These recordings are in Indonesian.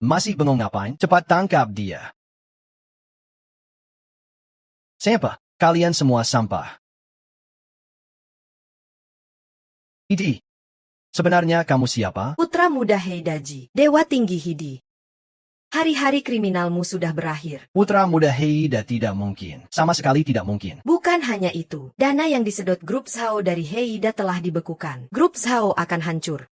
Masih bengong ngapain? Cepat tangkap dia. Siapa? Kalian semua sampah. Hidi. Sebenarnya kamu siapa? Putra muda Heidaji, Dewa Tinggi Hidi. Hari-hari kriminalmu sudah berakhir. Putra muda Heida tidak mungkin. Sama sekali tidak mungkin. Bukan hanya itu, dana yang disedot grup Zhao dari Heida telah dibekukan. Grup Zhao akan hancur.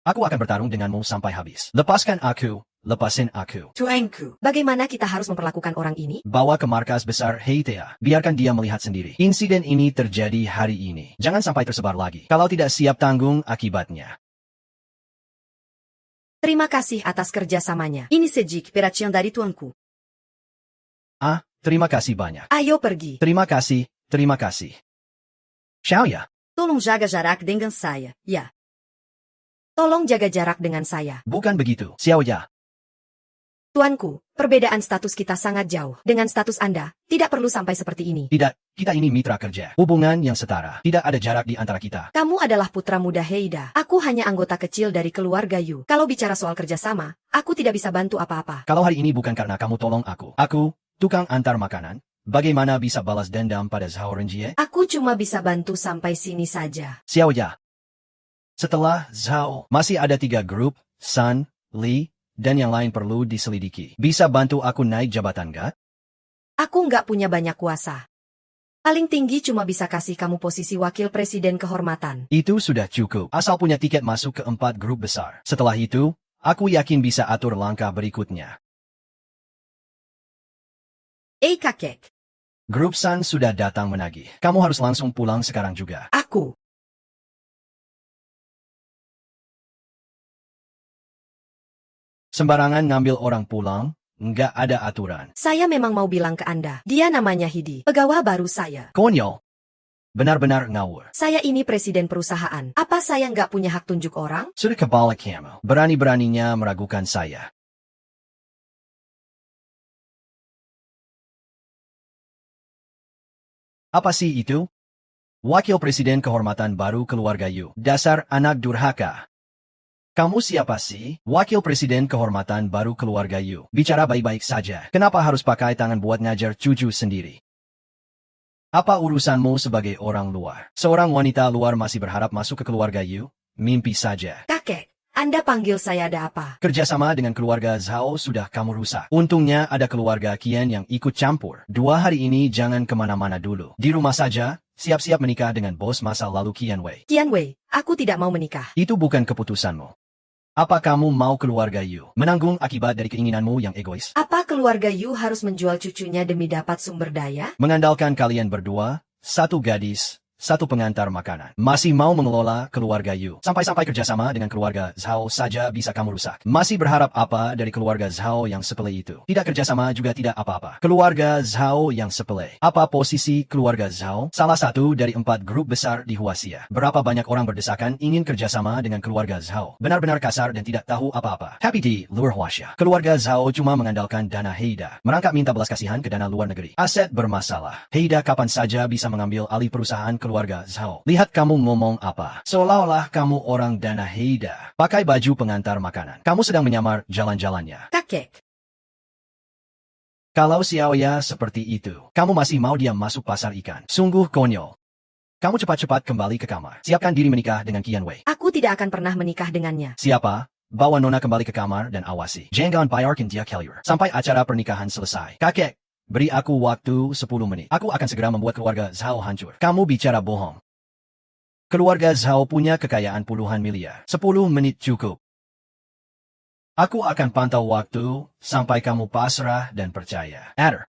Aku akan bertarung denganmu sampai habis. Lepaskan aku, lepasin aku. Tuanku, bagaimana kita harus memperlakukan orang ini? Bawa ke markas besar Heitea. Biarkan dia melihat sendiri. Insiden ini terjadi hari ini. Jangan sampai tersebar lagi. Kalau tidak siap tanggung akibatnya. Terima kasih atas kerjasamanya. Ini sejik perhatian dari tuanku. Terima kasih banyak. Ayo pergi. Terima kasih, terima kasih. Xiaoya. Tolong jaga jarak dengan saya, ya. Tolong jaga jarak dengan saya. Bukan begitu, Xiaoya. Tuanku, perbedaan status kita sangat jauh. Dengan status Anda, tidak perlu sampai seperti ini. Tidak, kita ini mitra kerja. Hubungan yang setara. Tidak ada jarak di antara kita. Kamu adalah putra muda Heida. Aku hanya anggota kecil dari keluarga Yu. Kalau bicara soal kerjasama, aku tidak bisa bantu apa-apa. Kalau hari ini bukan karena kamu tolong aku. Aku, tukang antar makanan. Bagaimana bisa balas dendam pada Zhao Renjie? Aku cuma bisa bantu sampai sini saja. Xiaoya. Setelah Zhao, masih ada 3 grup, Sun, Li, dan yang lain perlu diselidiki. Bisa bantu aku naik jabatan gak? Aku nggak punya banyak kuasa. Paling tinggi cuma bisa kasih kamu posisi wakil presiden kehormatan. Itu sudah cukup. Asal punya tiket masuk ke 4 grup besar. Setelah itu, aku yakin bisa atur langkah berikutnya. Kakek. Grup Sun sudah datang menagih. Kamu harus langsung pulang sekarang juga. Aku. Sembarangan ngambil orang pulang, nggak ada aturan. Saya memang mau bilang ke Anda. Dia namanya Hidi. Pegawai baru saya. Konyol. Benar-benar ngawur. Saya ini presiden perusahaan. Apa saya nggak punya hak tunjuk orang? Sudah kebalik kamu. Berani-beraninya meragukan saya. Apa sih itu? Wakil Presiden Kehormatan Baru Keluarga Yu. Dasar anak durhaka. Kamu siapa sih? Wakil Presiden Kehormatan Baru Keluarga Yu. Bicara baik-baik saja. Kenapa harus pakai tangan buat ngajar cucu sendiri? Apa urusanmu sebagai orang luar? Seorang wanita luar masih berharap masuk ke keluarga Yu? Mimpi saja. Kakek, Anda panggil saya ada apa? Kerjasama dengan keluarga Zhao sudah kamu rusak. Untungnya ada keluarga Qian yang ikut campur. 2 hari ini jangan kemana-mana dulu. Di rumah saja, siap-siap menikah dengan bos masa lalu Qian Wei. Qian Wei, aku tidak mau menikah. Itu bukan keputusanmu. Apa kamu mau keluarga Yu menanggung akibat dari keinginanmu yang egois? Apa keluarga Yu harus menjual cucunya demi dapat sumber daya? Mengandalkan kalian berdua, 1 gadis, 1 pengantar makanan. Masih mau mengelola keluarga Yu. Sampai-sampai kerjasama dengan keluarga Zhao saja bisa kamu rusak. Masih berharap apa dari keluarga Zhao yang sepele itu? Tidak kerjasama juga tidak apa-apa. Keluarga Zhao yang sepele. Apa posisi keluarga Zhao? Salah satu dari 4 grup besar di Huaxia. Berapa banyak orang berdesakan ingin kerjasama dengan keluarga Zhao? Benar-benar kasar dan tidak tahu apa-apa. Happy di luar Huaxia. Keluarga Zhao cuma mengandalkan dana Heida. Merangkak minta belas kasihan ke dana luar negeri. Aset bermasalah. Heida kapan saja bisa mengambil alih perusahaan keluarga Zhao. Lihat kamu ngomong apa. Seolah-olah kamu orang dana Heida. Pakai baju pengantar makanan. Kamu sedang menyamar jalan-jalannya. Kakek. Kalau Xiaoya seperti itu, kamu masih mau dia masuk pasar ikan. Sungguh konyol. Kamu cepat-cepat kembali ke kamar. Siapkan diri menikah dengan Qian Wei. Aku tidak akan pernah menikah dengannya. Siapa? Bawa Nona kembali ke kamar dan awasi. Jangan biarkan dia keluar sampai acara pernikahan selesai. Kakek, beri aku waktu 10 menit. Aku akan segera membuat keluarga Zhao hancur. Kamu bicara bohong. Keluarga Zhao punya kekayaan puluhan miliar. 10 menit cukup. Aku akan pantau waktu sampai kamu pasrah dan percaya. Adder.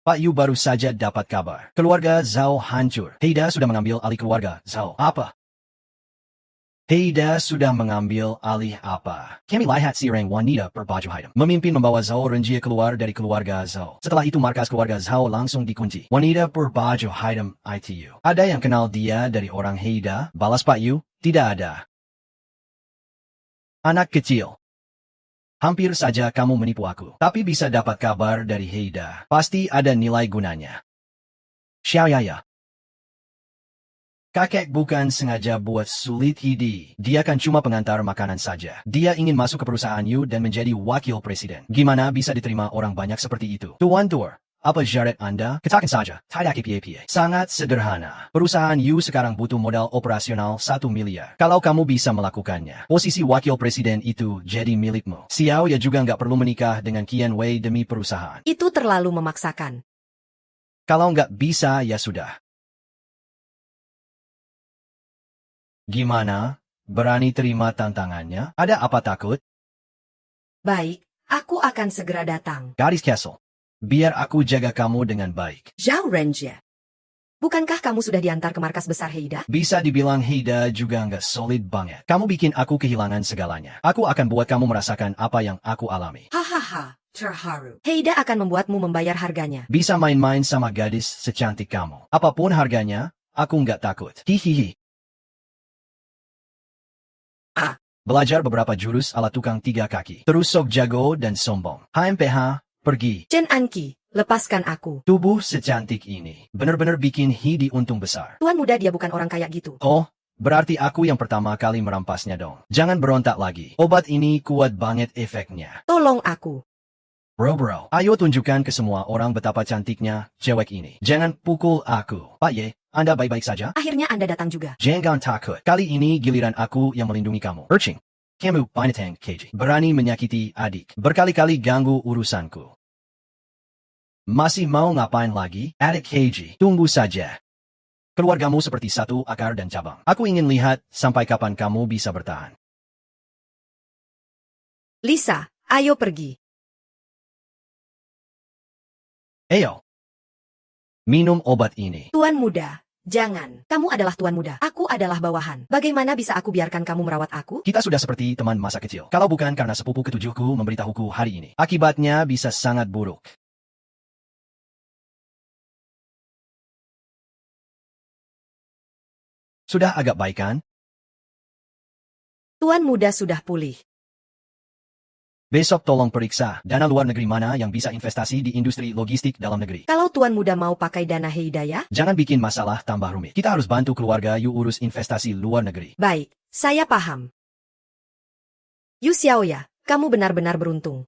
Pak Yu baru saja dapat kabar. Keluarga Zhao hancur. Heida sudah mengambil alih keluarga Zhao. Apa? Heida sudah mengambil alih apa? Kami lihat seorang wanita berbaju hitam memimpin membawa Zhao Renjie keluar dari keluarga Zhao. Setelah itu markas keluarga Zhao langsung dikunci. Wanita berbaju hitam ITU. Ada yang kenal dia dari orang Heida? Balas Pak Yu? Tidak ada. Anak kecil. Hampir saja kamu menipu aku. Tapi bisa dapat kabar dari Heida. Pasti ada nilai gunanya. Xiaoya. Kakek bukan sengaja buat sulit Hidi. Dia kan cuma pengantar makanan saja. Dia ingin masuk ke perusahaan Yu dan menjadi wakil presiden. Gimana bisa diterima orang banyak seperti itu? Tuan Tur, apa syarat Anda? Katakan saja, tidak KPAPA. Sangat sederhana. Perusahaan Yu sekarang butuh modal operasional 1 miliar. Kalau kamu bisa melakukannya, posisi wakil presiden itu jadi milikmu. Xiao ya juga nggak perlu menikah dengan Qian Wei demi perusahaan. Itu terlalu memaksakan. Kalau nggak bisa, ya sudah. Gimana? Berani terima tantangannya? Ada apa takut? Baik, aku akan segera datang. Gadis Castle. Biar aku jaga kamu dengan baik. Zhao Renjie. Bukankah kamu sudah diantar ke markas besar Heida? Bisa dibilang Heida juga nggak solid banget. Kamu bikin aku kehilangan segalanya. Aku akan buat kamu merasakan apa yang aku alami. Hahaha, terharu. Heida akan membuatmu membayar harganya. Bisa main-main sama gadis secantik kamu. Apapun harganya, aku nggak takut. Hihihi. Belajar beberapa jurus ala tukang 3 kaki. Terus sok jago dan sombong. HMPH, pergi. Chen Anqi, lepaskan aku. Tubuh secantik ini benar-benar bikin Hidi untung besar. Tuan muda dia bukan orang kayak gitu. Oh, berarti aku yang pertama kali merampasnya dong. Jangan berontak lagi. Obat ini kuat banget efeknya. Tolong aku. Bro, ayo tunjukkan ke semua orang betapa cantiknya cewek ini. Jangan pukul aku. Pak Ye, Anda baik-baik saja? Akhirnya Anda datang juga. Jangan takut. Kali ini giliran aku yang melindungi kamu. Urching. Kamu binatang keji. Berani menyakiti adik. Berkali-kali ganggu urusanku. Masih mau ngapain lagi? Adik keji. Tunggu saja. Keluargamu seperti satu akar dan cabang. Aku ingin lihat sampai kapan kamu bisa bertahan. Lisa, ayo pergi. Ayo. Minum obat ini. Tuan muda, jangan. Kamu adalah tuan muda. Aku adalah bawahan. Bagaimana bisa aku biarkan kamu merawat aku? Kita sudah seperti teman masa kecil. Kalau bukan karena sepupu ketujuhku memberitahuku hari ini. Akibatnya bisa sangat buruk. Sudah agak baik kan? Tuan muda sudah pulih. Besok tolong periksa dana luar negeri mana yang bisa investasi di industri logistik dalam negeri. Kalau tuan muda mau pakai dana Heida ya? Jangan bikin masalah tambah rumit. Kita harus bantu keluarga Yu urus investasi luar negeri. Baik, saya paham. Yu Xiaoya, kamu benar-benar beruntung.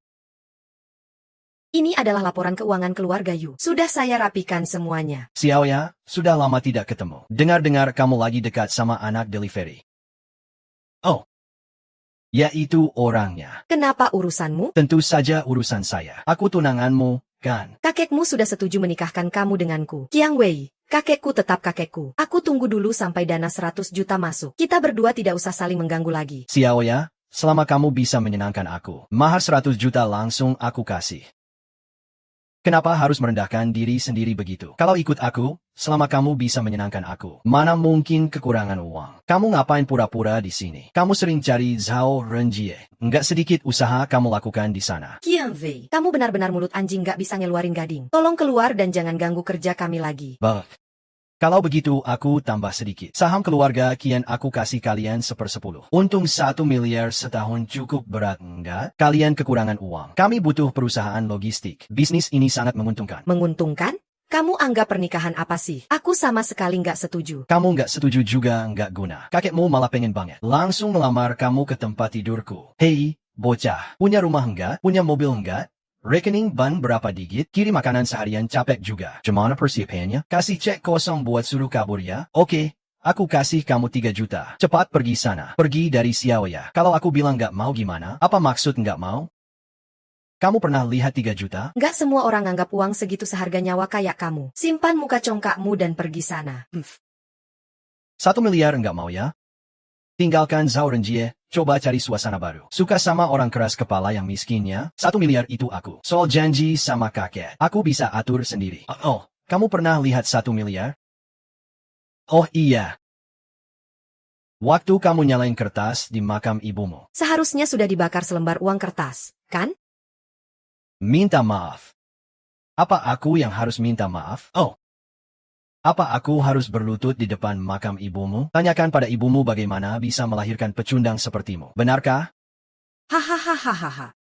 Ini adalah laporan keuangan keluarga Yu. Sudah saya rapikan semuanya. Xiaoya, sudah lama tidak ketemu. Dengar-dengar kamu lagi dekat sama anak delivery. Oh. Ya itu orangnya. Kenapa urusanmu? Tentu saja urusan saya. Aku tunanganmu, kan? Kakekmu sudah setuju menikahkan kamu denganku. Qiang Wei, kakekku tetap kakekku. Aku tunggu dulu sampai dana 100 juta masuk. Kita berdua tidak usah saling mengganggu lagi. Xiaoya, selama kamu bisa menyenangkan aku, mahar 100 juta langsung aku kasih. Kenapa harus merendahkan diri sendiri begitu? Kalau ikut aku, selama kamu bisa menyenangkan aku, mana mungkin kekurangan uang? Kamu ngapain pura-pura di sini? Kamu sering cari Zhao Renjie. Nggak sedikit usaha kamu lakukan di sana. Qiang Wei, kamu benar-benar mulut anjing nggak bisa ngeluarin gading. Tolong keluar dan jangan ganggu kerja kami lagi. Bah. Kalau begitu aku tambah sedikit. Saham keluarga Qian aku kasih kalian 1/10. Untung 1 miliar setahun cukup berat enggak? Kalian kekurangan uang. Kami butuh perusahaan logistik. Bisnis ini sangat menguntungkan. Menguntungkan? Kamu anggap pernikahan apa sih? Aku sama sekali nggak setuju. Kamu nggak setuju juga nggak guna. Kakekmu malah pengen banget. Langsung melamar kamu ke tempat tidurku. Hei, bocah. Punya rumah enggak? Punya mobil enggak? Rekening ban berapa digit? Kirim makanan seharian capek juga. Gimana persiapannya? Kasih cek kosong buat suruh kabur ya? Oke, aku kasih kamu 3 juta. Cepat pergi sana. Pergi dari Xiaoya. Kalau aku bilang nggak mau gimana? Apa maksud nggak mau? Kamu pernah lihat 3 juta? Nggak semua orang anggap uang segitu seharga nyawa kayak kamu. Simpan muka congkakmu dan pergi sana. 1 miliar nggak mau ya? Tinggalkan Zhao Renjie, coba cari suasana baru. Suka sama orang keras kepala yang miskinnya? 1 miliar itu aku. Soal janji sama kakek, aku bisa atur sendiri. Oh, kamu pernah lihat 1 miliar? Oh iya. Waktu kamu nyalain kertas di makam ibumu. Seharusnya sudah dibakar selembar uang kertas, kan? Minta maaf. Apa aku yang harus minta maaf? Oh. Apa aku harus berlutut di depan makam ibumu? Tanyakan pada ibumu bagaimana bisa melahirkan pecundang sepertimu. Benarkah? Hahaha.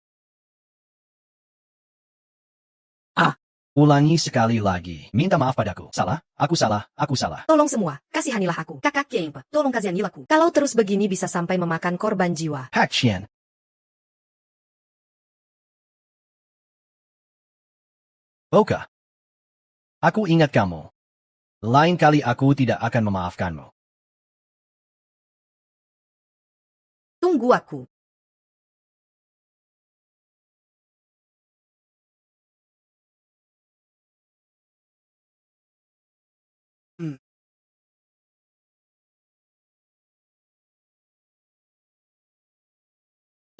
Ulangi sekali lagi. Minta maaf padaku. Salah, aku salah, aku salah. Tolong semua, kasihanilah aku. Kakak Kemp, tolong kasihanilah aku. Kalau terus begini bisa sampai memakan korban jiwa. Hak Qian. Oka. Aku ingat kamu. Lain kali aku tidak akan memaafkanmu. Tunggu aku.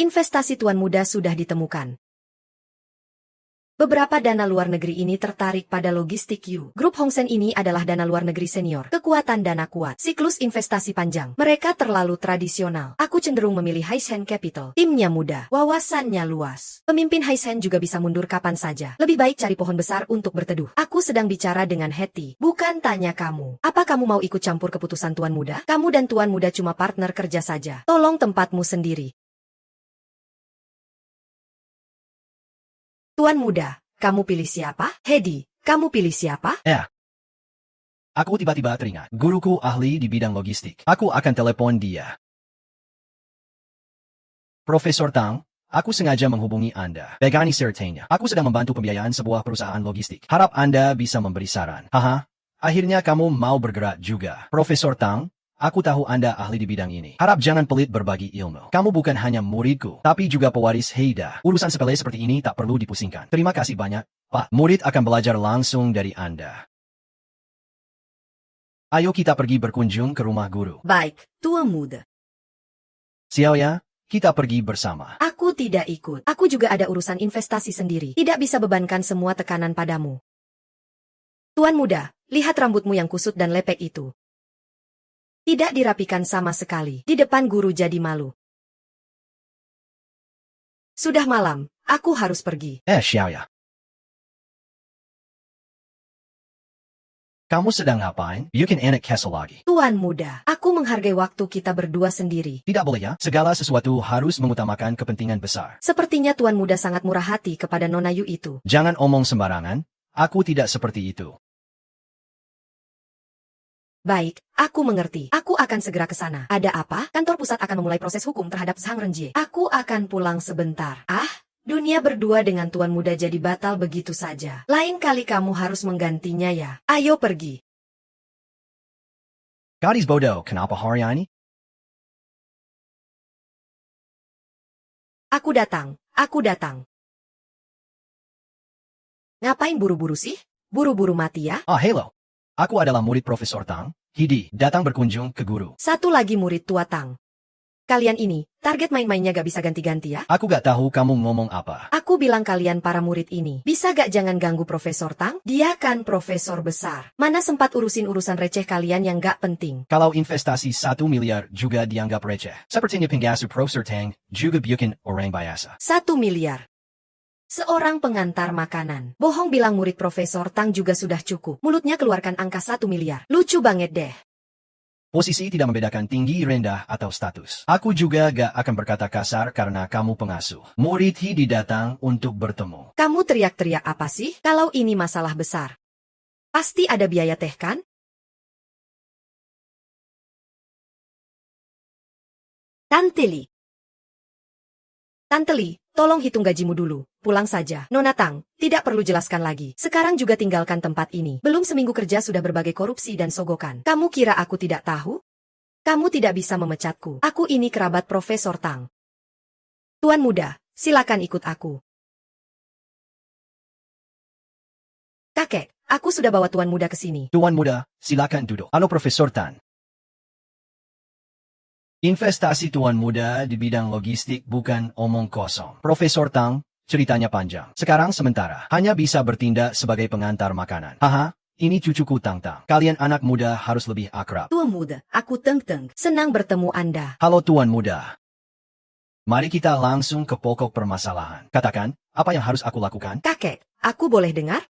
Investasi tuan muda sudah ditemukan. Beberapa dana luar negeri ini tertarik pada logistik Yu. Grup Hongsen ini adalah dana luar negeri senior. Kekuatan dana kuat. Siklus investasi panjang. Mereka terlalu tradisional. Aku cenderung memilih Hisense Capital. Timnya muda. Wawasannya luas. Pemimpin Hisense juga bisa mundur kapan saja. Lebih baik cari pohon besar untuk berteduh. Aku sedang bicara dengan Hetty. Bukan tanya kamu. Apa kamu mau ikut campur keputusan tuan muda? Kamu dan tuan muda cuma partner kerja saja. Tolong tempatmu sendiri. Tuan muda, kamu pilih siapa? Hedy, kamu pilih siapa? Aku tiba-tiba teringat. Guruku ahli di bidang logistik. Aku akan telepon dia. Profesor Tang, aku sengaja menghubungi Anda. Begani ceritanya. Aku sedang membantu pembiayaan sebuah perusahaan logistik. Harap Anda bisa memberi saran. Haha, akhirnya kamu mau bergerak juga. Profesor Tang, aku tahu Anda ahli di bidang ini. Harap jangan pelit berbagi ilmu. Kamu bukan hanya muridku, tapi juga pewaris Heida. Urusan sepele seperti ini tak perlu dipusingkan. Terima kasih banyak, Pak. Murid akan belajar langsung dari Anda. Ayo kita pergi berkunjung ke rumah guru. Baik, tuan muda. Xiaoya, kita pergi bersama. Aku tidak ikut. Aku juga ada urusan investasi sendiri. Tidak bisa bebankan semua tekanan padamu. Tuan muda, lihat rambutmu yang kusut dan lepek itu. Tidak dirapikan sama sekali. Di depan guru jadi malu. Sudah malam, aku harus pergi. Xiaoya. Kamu sedang ngapain? Bikin enak kesel lagi. Tuan muda, aku menghargai waktu kita berdua sendiri. Tidak boleh ya, segala sesuatu harus mengutamakan kepentingan besar. Sepertinya tuan muda sangat murah hati kepada Nona Yu itu. Jangan omong sembarangan, aku tidak seperti itu. Baik, aku mengerti. Aku akan segera ke sana. Ada apa? Kantor pusat akan memulai proses hukum terhadap Zhang Renjie. Aku akan pulang sebentar. Dunia berdua dengan tuan muda jadi batal begitu saja. Lain kali kamu harus menggantinya ya. Ayo pergi. Gadis bodoh, kenapa hari ini? Aku datang. Aku datang. Ngapain buru-buru sih? Buru-buru mati ya? Hello. Aku adalah murid Profesor Tang. Hidi, datang berkunjung ke guru. Satu lagi murid tua Tang. Kalian ini, target main-mainnya gak bisa ganti-ganti ya? Aku gak tahu kamu ngomong apa. Aku bilang kalian para murid ini, bisa gak jangan ganggu Profesor Tang? Dia kan profesor besar. Mana sempat urusin urusan receh kalian yang gak penting? Kalau investasi 1 miliar juga dianggap receh. Sepertinya pengasuh Profesor Tang juga bikin orang biasa. 1 miliar. Seorang pengantar makanan. Bohong bilang murid Profesor Tang juga sudah cukup. Mulutnya keluarkan angka 1 miliar. Lucu banget deh. Posisi tidak membedakan tinggi, rendah, atau status. Aku juga gak akan berkata kasar karena kamu pengasuh. Murid Hidi datang untuk bertemu. Kamu teriak-teriak apa sih? Kalau ini masalah besar. Pasti ada biaya teh kan? Tante Li. Tante Li, tolong hitung gajimu dulu. Pulang saja. Nona Tang, tidak perlu jelaskan lagi. Sekarang juga tinggalkan tempat ini. Belum seminggu kerja sudah berbagai korupsi dan sogokan. Kamu kira aku tidak tahu? Kamu tidak bisa memecatku. Aku ini kerabat Profesor Tang. Tuan muda, silakan ikut aku. Kakek, aku sudah bawa tuan muda ke sini. Tuan muda, silakan duduk. Halo Profesor Tan. Investasi tuan muda di bidang logistik bukan omong kosong. Profesor Tang, ceritanya panjang. Sekarang sementara, hanya bisa bertindak sebagai pengantar makanan. Haha, ini cucuku Tang Tang. Kalian anak muda harus lebih akrab. Tuan muda, aku Teng Teng. Senang bertemu Anda. Halo tuan muda. Mari kita langsung ke pokok permasalahan. Katakan, apa yang harus aku lakukan? Kakek, aku boleh dengar?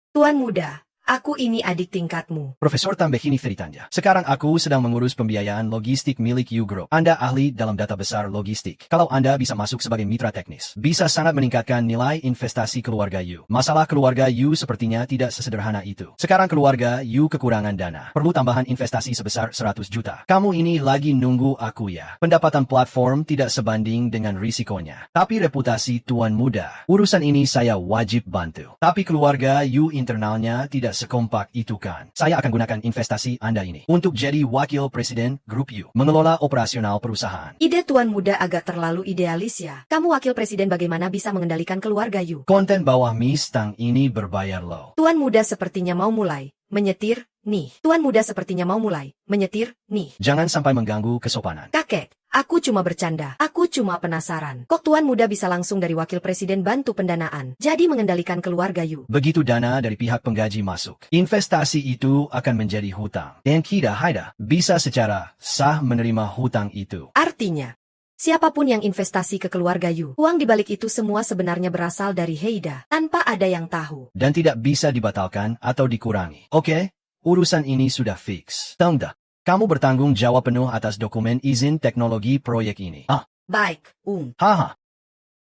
Tuan muda, Aku ini adik tingkatmu. Profesor Tambehini Feritanja. Sekarang aku sedang mengurus pembiayaan logistik milik U Group. Anda ahli dalam data besar logistik. Kalau Anda bisa masuk sebagai mitra teknis, bisa sangat meningkatkan nilai investasi keluarga U. Masalah keluarga U sepertinya tidak sesederhana itu. Sekarang keluarga U kekurangan dana. Perlu tambahan investasi sebesar 100 juta. Kamu ini lagi nunggu aku ya. Pendapatan platform tidak sebanding dengan risikonya. Tapi reputasi tuan muda. Urusan ini saya wajib bantu. Tapi keluarga U internalnya tidak sekompak itu kan. Saya akan gunakan investasi Anda ini untuk jadi wakil presiden grup U, mengelola operasional perusahaan. Ide tuan muda agak terlalu idealis ya. Kamu wakil presiden bagaimana bisa mengendalikan keluarga U? Konten bawah Miss Tang ini berbayar loh. Tuan muda sepertinya mau mulai menyetir nih. Tuan muda sepertinya mau mulai menyetir nih. Jangan sampai mengganggu kesopanan. Kakek, aku cuma bercanda. Aku cuma penasaran. Kok tuan muda bisa langsung dari wakil presiden bantu pendanaan, jadi mengendalikan keluarga U? Begitu dana dari pihak penggaji masuk, investasi itu akan menjadi hutang. Dan kita Haida bisa secara sah menerima hutang itu. Artinya, siapapun yang investasi ke keluarga U, uang dibalik itu semua sebenarnya berasal dari Heida, tanpa ada yang tahu. Dan tidak bisa dibatalkan atau dikurangi. Oke? Urusan ini sudah fix. Tanda, kamu bertanggung jawab penuh atas dokumen izin teknologi proyek ini. Baik, Haha.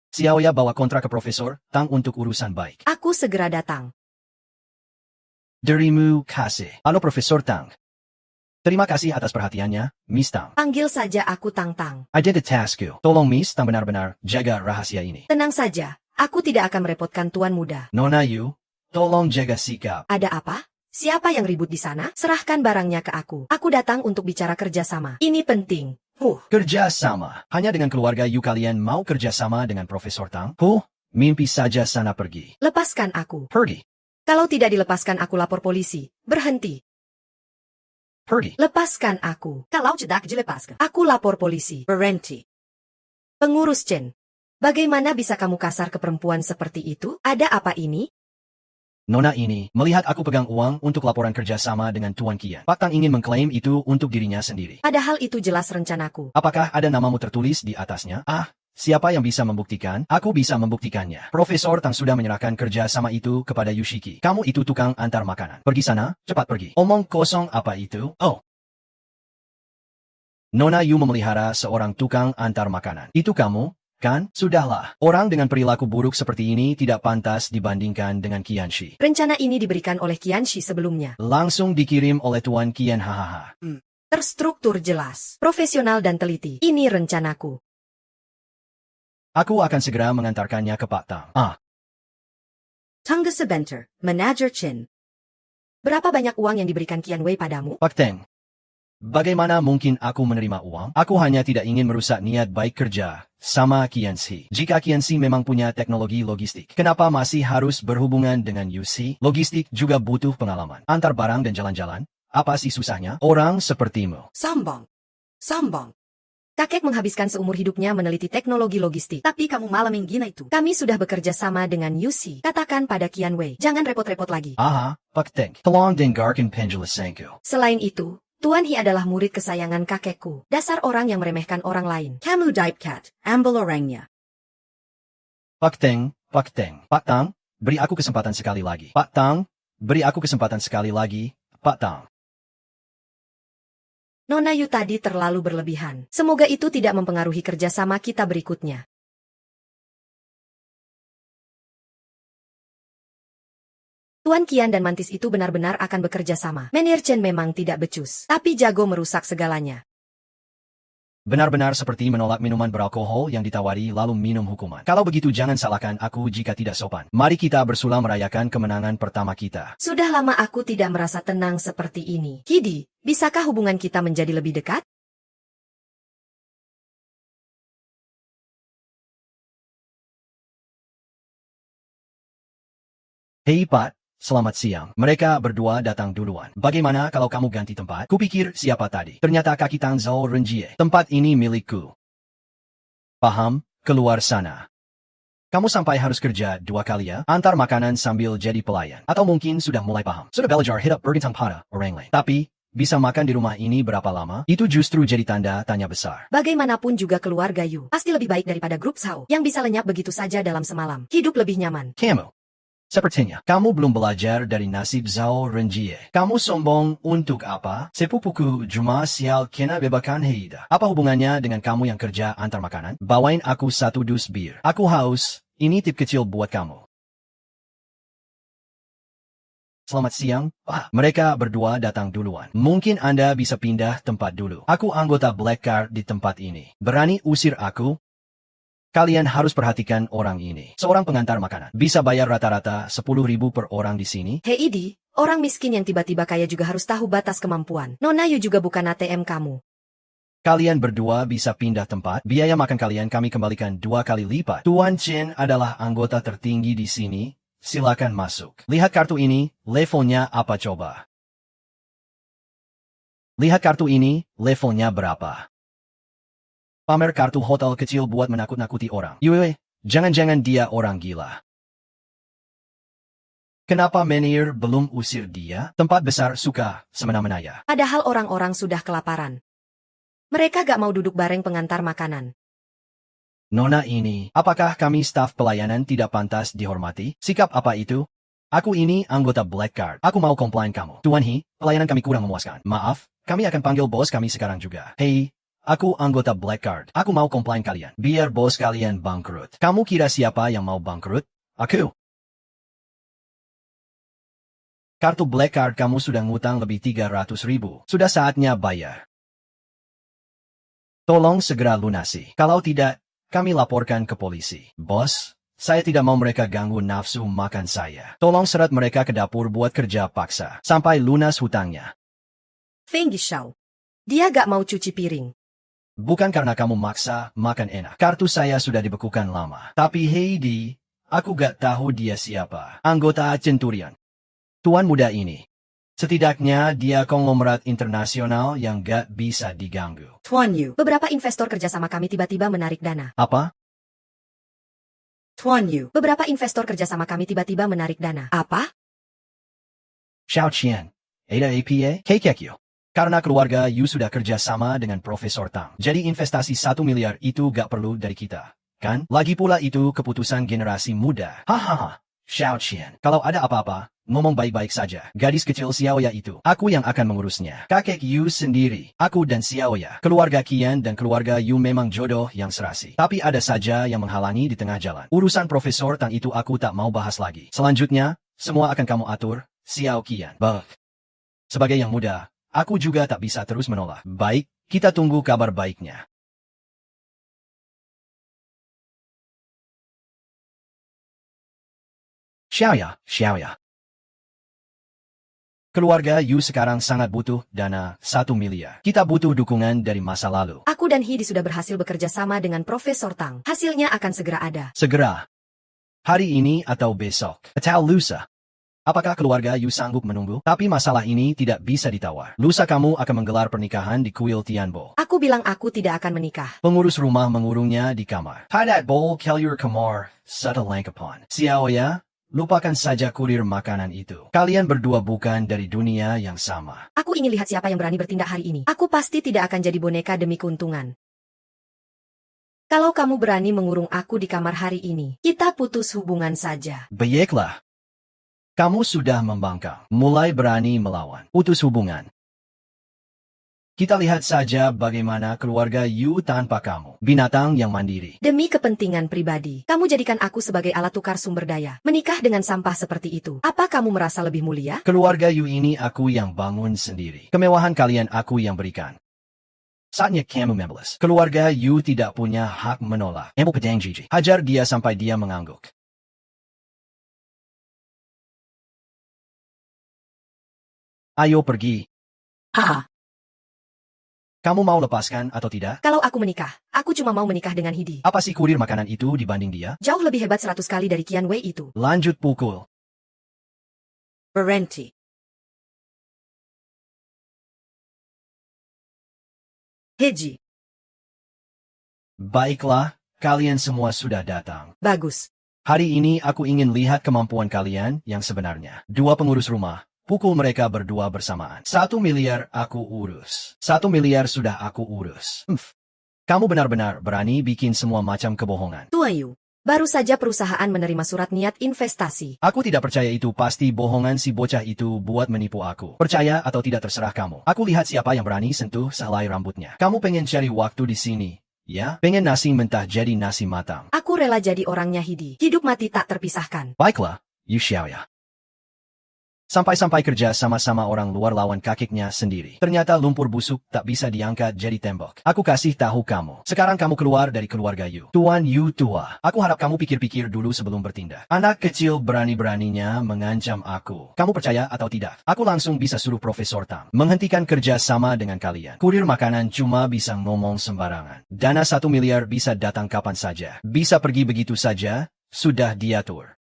Xiaoya bawa kontrak ke Profesor Tang untuk urusan baik. Aku segera datang. Derimu kasih. Halo Profesor Tang. Terima kasih atas perhatiannya, Miss Tang. Panggil saja aku Tang-Tang. Identitasku. Tolong Miss Tang benar-benar jaga rahasia ini. Tenang saja, aku tidak akan merepotkan tuan muda. Nona Yu, tolong jaga sikap. Ada apa? Siapa yang ribut di sana? Serahkan barangnya ke aku. Aku datang untuk bicara kerjasama. Ini penting. Kerjasama. Hanya dengan keluarga Yu kalian mau kerjasama dengan Profesor Tang? Mimpi saja sana pergi. Lepaskan aku. Pergi. Kalau tidak dilepaskan aku lapor polisi. Berhenti. Pergi. Lepaskan aku. Kalau tidak dilepaskan, aku lapor polisi. Berhenti. Pengurus Chen. Bagaimana bisa kamu kasar ke perempuan seperti itu? Ada apa ini? Nona ini melihat aku pegang uang untuk laporan kerjasama dengan Tuan Kian. Pak Tang ingin mengklaim itu untuk dirinya sendiri. Padahal itu jelas rencanaku. Apakah ada namamu tertulis di atasnya? Siapa yang bisa membuktikan? Aku bisa membuktikannya. Profesor Tang sudah menyerahkan kerjasama itu kepada Yushiki. Kamu itu tukang antar makanan. Pergi sana, cepat pergi. Omong kosong apa itu? Nona Yu memelihara seorang tukang antar makanan. Itu kamu? Kan? Sudahlah. Orang dengan perilaku buruk seperti ini tidak pantas dibandingkan dengan Qianxi. Rencana ini diberikan oleh Qianxi sebelumnya. Langsung dikirim oleh Tuan Qian hahaha. Terstruktur jelas, profesional dan teliti. Ini rencanaku. Aku akan segera mengantarkannya ke Pak Tang. Tangga Sebentar, Manager Chen. Berapa banyak uang yang diberikan Qian Wei padamu? Pak Teng, bagaimana mungkin aku menerima uang? Aku hanya tidak ingin merusak niat baik kerja sama Qianxi. Jika Qianxi memang punya teknologi logistik, kenapa masih harus berhubungan dengan UC? Logistik juga butuh pengalaman. Antar barang dan jalan-jalan, apa sih susahnya? Orang sepertimu. Sambang. Kakek menghabiskan seumur hidupnya meneliti teknologi logistik. Tapi kamu malam yang gina itu. Kami sudah bekerja sama dengan UC. Katakan pada Qian Wei, jangan repot-repot lagi. Pak Teng, tolong dengarkan penjelasanku. Selain itu, Tuan Hi adalah murid kesayangan kakekku. Dasar orang yang meremehkan orang lain. Kamu Daipkat, ambil orangnya. Pak Teng, Pak Tang, beri aku kesempatan sekali lagi. Pak Tang, beri aku kesempatan sekali lagi, Pak Tang. Nona Yu tadi terlalu berlebihan. Semoga itu tidak mempengaruhi kerjasama kita berikutnya. Tuan Qian dan mantis itu benar-benar akan bekerja sama. Menir Chen memang tidak becus, tapi jago merusak segalanya. Benar-benar seperti menolak minuman beralkohol yang ditawari lalu minum hukuman. Kalau begitu jangan salahkan aku jika tidak sopan. Mari kita bersula merayakan kemenangan pertama kita. Sudah lama aku tidak merasa tenang seperti ini. Kidi, bisakah hubungan kita menjadi lebih dekat? Hei Pat, selamat siang. Mereka berdua datang duluan. Bagaimana kalau kamu ganti tempat? Kupikir siapa tadi? Ternyata kaki Tang Zhao Renjie. Tempat ini milikku. Paham? Keluar sana. Kamu sampai harus kerja 2 kali ya? Antar makanan sambil jadi pelayan. Atau mungkin sudah mulai paham. Sudah belajar hit up bergentang pada orang lain. Tapi, bisa makan di rumah ini berapa lama? Itu justru jadi tanda tanya besar. Bagaimanapun juga keluarga Yu pasti lebih baik daripada grup Sao yang bisa lenyap begitu saja dalam semalam. Hidup lebih nyaman. Kamu. Sepertinya, kamu belum belajar dari nasib Zhao Renjie. Kamu sombong untuk apa? Sepupuku cuma sial kena bebakan Heida. Apa hubungannya dengan kamu yang kerja antar makanan? Bawain aku satu dus bir. Aku haus, ini tip kecil buat kamu. Selamat siang, Pak. Mereka berdua datang duluan. Mungkin Anda bisa pindah tempat dulu. Aku anggota Black Card di tempat ini. Berani usir aku? Kalian harus perhatikan orang ini. Seorang pengantar makanan. Bisa bayar rata-rata 10.000 per orang di sini. Heidi, orang miskin yang tiba-tiba kaya juga harus tahu batas kemampuan. Nona Yu juga bukan ATM kamu. Kalian berdua bisa pindah tempat. Biaya makan kalian kami kembalikan 2 kali lipat. Tuan Chen adalah anggota tertinggi di sini. Silakan masuk. Lihat kartu ini, levelnya apa coba? Lihat kartu ini, levelnya berapa? Pamer kartu hotel kecil buat menakut-nakuti orang. Yue, jangan-jangan dia orang gila. Kenapa Menir belum usir dia? Tempat besar suka semena-mena. Padahal orang-orang sudah kelaparan. Mereka gak mau duduk bareng pengantar makanan. Nona ini, apakah kami staf pelayanan tidak pantas dihormati? Sikap apa itu? Aku ini anggota Black Card. Aku mau komplain kamu. Tuan He, pelayanan kami kurang memuaskan. Maaf, kami akan panggil bos kami sekarang juga. Hei, aku anggota Black Card. Aku mau komplain kalian. Biar bos kalian bangkrut. Kamu kira siapa yang mau bangkrut? Aku. Kartu Black Card kamu sudah ngutang lebih 300.000. Sudah saatnya bayar. Tolong segera lunasi. Kalau tidak, kami laporkan ke polisi. Bos, saya tidak mau mereka ganggu nafsu makan saya. Tolong seret mereka ke dapur buat kerja paksa. Sampai lunas hutangnya. Feng Yishao. Dia gak mau cuci piring. Bukan karena kamu maksa makan enak. Kartu saya sudah dibekukan lama. Tapi Heidi, aku gak tahu dia siapa. Anggota Centurion. Tuan muda ini. Setidaknya dia konglomerat internasional yang gak bisa diganggu. Tuan Yu. Beberapa investor kerjasama kami tiba-tiba menarik dana. Apa? Tuan Yu. Beberapa investor kerjasama kami tiba-tiba menarik dana. Apa? Xiao Qian. Ada APA? Kekekyo. Karena keluarga Yu sudah kerja sama dengan Profesor Tang. Jadi investasi 1 miliar itu gak perlu dari kita. Kan? Lagi pula itu keputusan generasi muda. Hahaha. Xiao Qian. Kalau ada apa-apa, ngomong baik-baik saja. Gadis kecil Xiaoya itu. Aku yang akan mengurusnya. Kakek Yu sendiri. Aku dan Xiaoya. Keluarga Qian dan keluarga Yu memang jodoh yang serasi. Tapi ada saja yang menghalangi di tengah jalan. Urusan Profesor Tang itu aku tak mau bahas lagi. Selanjutnya, semua akan kamu atur, Xiao Qian. Bah. Sebagai yang muda, aku juga tak bisa terus menolak. Baik, kita tunggu kabar baiknya. Xiaoya. Keluarga Yu sekarang sangat butuh dana 1 miliar. Kita butuh dukungan dari masa lalu. Aku dan Heidi sudah berhasil bekerja sama dengan Profesor Tang. Hasilnya akan segera ada. Segera. Hari ini atau besok. Atau lusa. Apakah keluarga Yu sanggup menunggu? Tapi masalah ini tidak bisa ditawar. Lusa kamu akan menggelar pernikahan di kuil Tianbo. Aku bilang aku tidak akan menikah. Pengurus rumah mengurungnya di kamar. Hadat bol kelur kamar, satu langkapan. Xiaoya, lupakan saja kurir makanan itu. Kalian berdua bukan dari dunia yang sama. Aku ingin lihat siapa yang berani bertindak hari ini. Aku pasti tidak akan jadi boneka demi keuntungan. Kalau kamu berani mengurung aku di kamar hari ini, kita putus hubungan saja. Baiklah. Kamu sudah membangkang, mulai berani melawan. Putus hubungan. Kita lihat saja bagaimana keluarga Yu tanpa kamu. Binatang yang mandiri. Demi kepentingan pribadi, kamu jadikan aku sebagai alat tukar sumber daya. Menikah dengan sampah seperti itu. Apa kamu merasa lebih mulia? Keluarga Yu ini aku yang bangun sendiri. Kemewahan kalian aku yang berikan. Saatnya kamu membalas. Keluarga Yu tidak punya hak menolak. Ambil pedang Gigi. Hajar dia sampai dia mengangguk. Ayo pergi. Haha. Kamu mau lepaskan atau tidak? Kalau aku menikah, aku cuma mau menikah dengan Heidi. Apa sih kurir makanan itu dibanding dia? Jauh lebih hebat 100 kali dari Qian Wei itu. Lanjut pukul. Berhenti. Heiji. Baiklah, kalian semua sudah datang. Bagus. Hari ini aku ingin lihat kemampuan kalian yang sebenarnya. 2 pengurus rumah. Pukul mereka berdua bersamaan. 1 miliar aku urus. 1 miliar sudah aku urus. Kamu benar-benar berani bikin semua macam kebohongan. Tuan Yu, Baru saja perusahaan menerima surat niat investasi. Aku tidak percaya itu pasti bohongan si bocah itu buat menipu aku. Percaya atau tidak terserah kamu. Aku lihat siapa yang berani sentuh sehelai rambutnya. Kamu pengen cari waktu di sini, ya? Pengen nasi mentah jadi nasi matang. Aku rela jadi orangnya Hidi. Hidup mati tak terpisahkan. Baiklah, Yu Xiaoya. Sampai-sampai kerja sama-sama orang luar lawan kakeknya sendiri. Ternyata lumpur busuk tak bisa diangkat jadi tembok. Aku kasih tahu kamu. Sekarang kamu keluar dari keluarga Yu. Tuan Yu tua. Aku harap kamu pikir-pikir dulu sebelum bertindak. Anak kecil berani-beraninya mengancam aku. Kamu percaya atau tidak? Aku langsung bisa suruh Profesor Tang menghentikan kerja sama dengan kalian. Kurir makanan cuma bisa ngomong sembarangan. Dana 1 miliar bisa datang kapan saja. Bisa pergi begitu saja. Sudah diatur.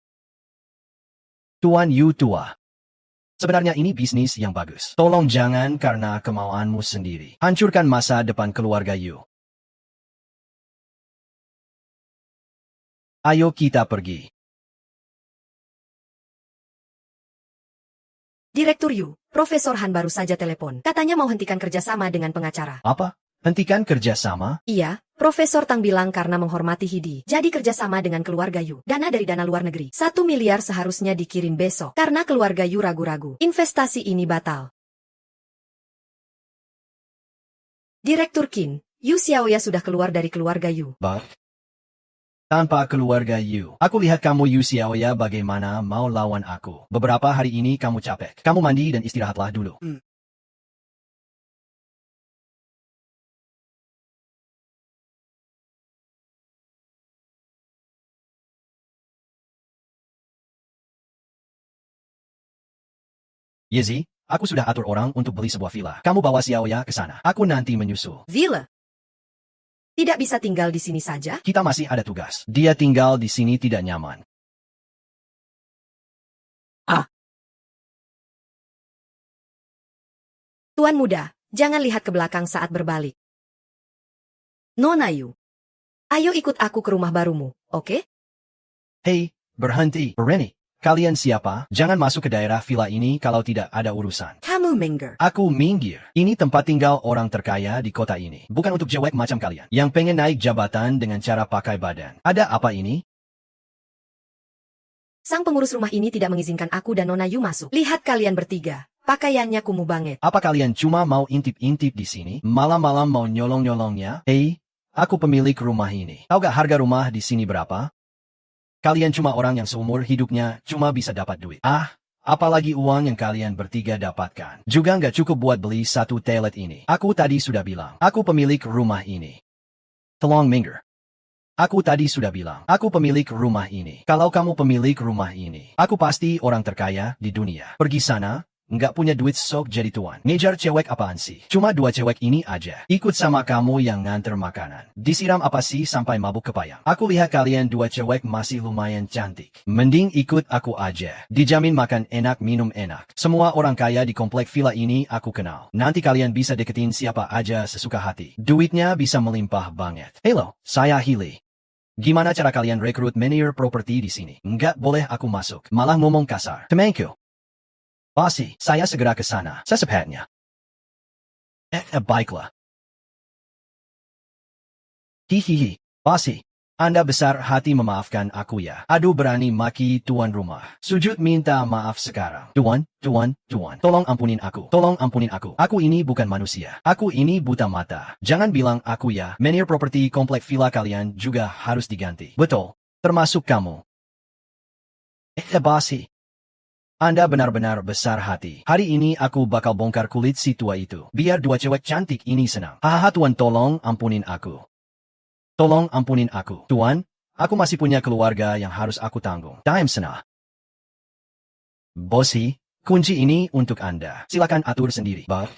Tuan Yu tua. Sebenarnya ini bisnis yang bagus. Tolong jangan karena kemauanmu sendiri. Hancurkan masa depan keluarga Yu. Ayo kita pergi. Direktur Yu, Profesor Han baru saja telepon. Katanya mau hentikan kerjasama dengan pengacara. Apa? Hentikan kerjasama? Iya, Profesor Tang bilang karena menghormati Hidi. Jadi kerjasama dengan keluarga Yu. Dana dari dana luar negeri. 1 miliar seharusnya dikirim besok. Karena keluarga Yu ragu-ragu. Investasi ini batal. Direktur Qin, Yu Xiaoya sudah keluar dari keluarga Yu. Bah? Tanpa keluarga Yu. Aku lihat kamu Yu Xiaoya bagaimana mau lawan aku. Beberapa hari ini kamu capek. Kamu mandi dan istirahatlah dulu. Yezi, aku sudah atur orang untuk beli sebuah villa. Kamu bawa Xiaoya ke sana. Aku nanti menyusul. Villa. Tidak bisa tinggal di sini saja? Kita masih ada tugas. Dia tinggal di sini tidak nyaman. Tuan muda, jangan lihat ke belakang saat berbalik. Nona Yu. Ayo ikut aku ke rumah barumu, oke? Hei, berhenti. Berani. Kalian siapa? Jangan masuk ke daerah villa ini kalau tidak ada urusan. Kamu minggir. Aku minggir. Ini tempat tinggal orang terkaya di kota ini. Bukan untuk cewek macam kalian. Yang pengen naik jabatan dengan cara pakai badan. Ada apa ini? Sang pengurus rumah ini tidak mengizinkan aku dan Nona Yu masuk. Lihat kalian bertiga. Pakaiannya kumuh banget. Apa kalian cuma mau intip-intip di sini? Malam-malam mau nyolong-nyolongnya? Hei, aku pemilik rumah ini. Tahu gak harga rumah di sini berapa? Kalian cuma orang yang seumur hidupnya cuma bisa dapat duit. Apalagi uang yang kalian bertiga dapatkan. Juga nggak cukup buat beli satu toilet ini. Aku tadi sudah bilang, aku pemilik rumah ini. Tolong minggir. Aku tadi sudah bilang, aku pemilik rumah ini. Kalau kamu pemilik rumah ini, aku pasti orang terkaya di dunia. Pergi sana. Nggak punya duit sok jadi tuan. Ngejar cewek apaan sih? Cuma 2 cewek ini aja. Ikut sama kamu yang nganter makanan. Disiram apa sih sampai mabuk kepayang? Aku lihat kalian 2 cewek masih lumayan cantik. Mending ikut aku aja. Dijamin makan enak minum enak. Semua orang kaya di komplek villa ini aku kenal. Nanti kalian bisa deketin siapa aja sesuka hati. Duitnya bisa melimpah banget. Halo, saya Hili. Gimana cara kalian rekrut manajer properti di sini? Nggak boleh aku masuk. Malah ngomong kasar. Temanku. Pasti, saya segera ke sana, secepatnya. Baiklah. Hihihi, pasti. Anda besar hati memaafkan aku ya. Aduh berani maki tuan rumah. Sujud minta maaf sekarang. Tuan. Tolong ampunin aku. Tolong ampunin aku. Aku ini bukan manusia. Aku ini buta mata. Jangan bilang aku ya. Manajer properti komplek villa kalian juga harus diganti. Betul. Termasuk kamu. Basi. Anda benar-benar besar hati. Hari ini aku bakal bongkar kulit si tua itu. Biar 2 cewek cantik ini senang. Hahaha tuan tolong ampunin aku. Tolong ampunin aku. Tuan, aku masih punya keluarga yang harus aku tanggung. Time senah. Bosi, kunci ini untuk Anda. Silakan atur sendiri. Bah.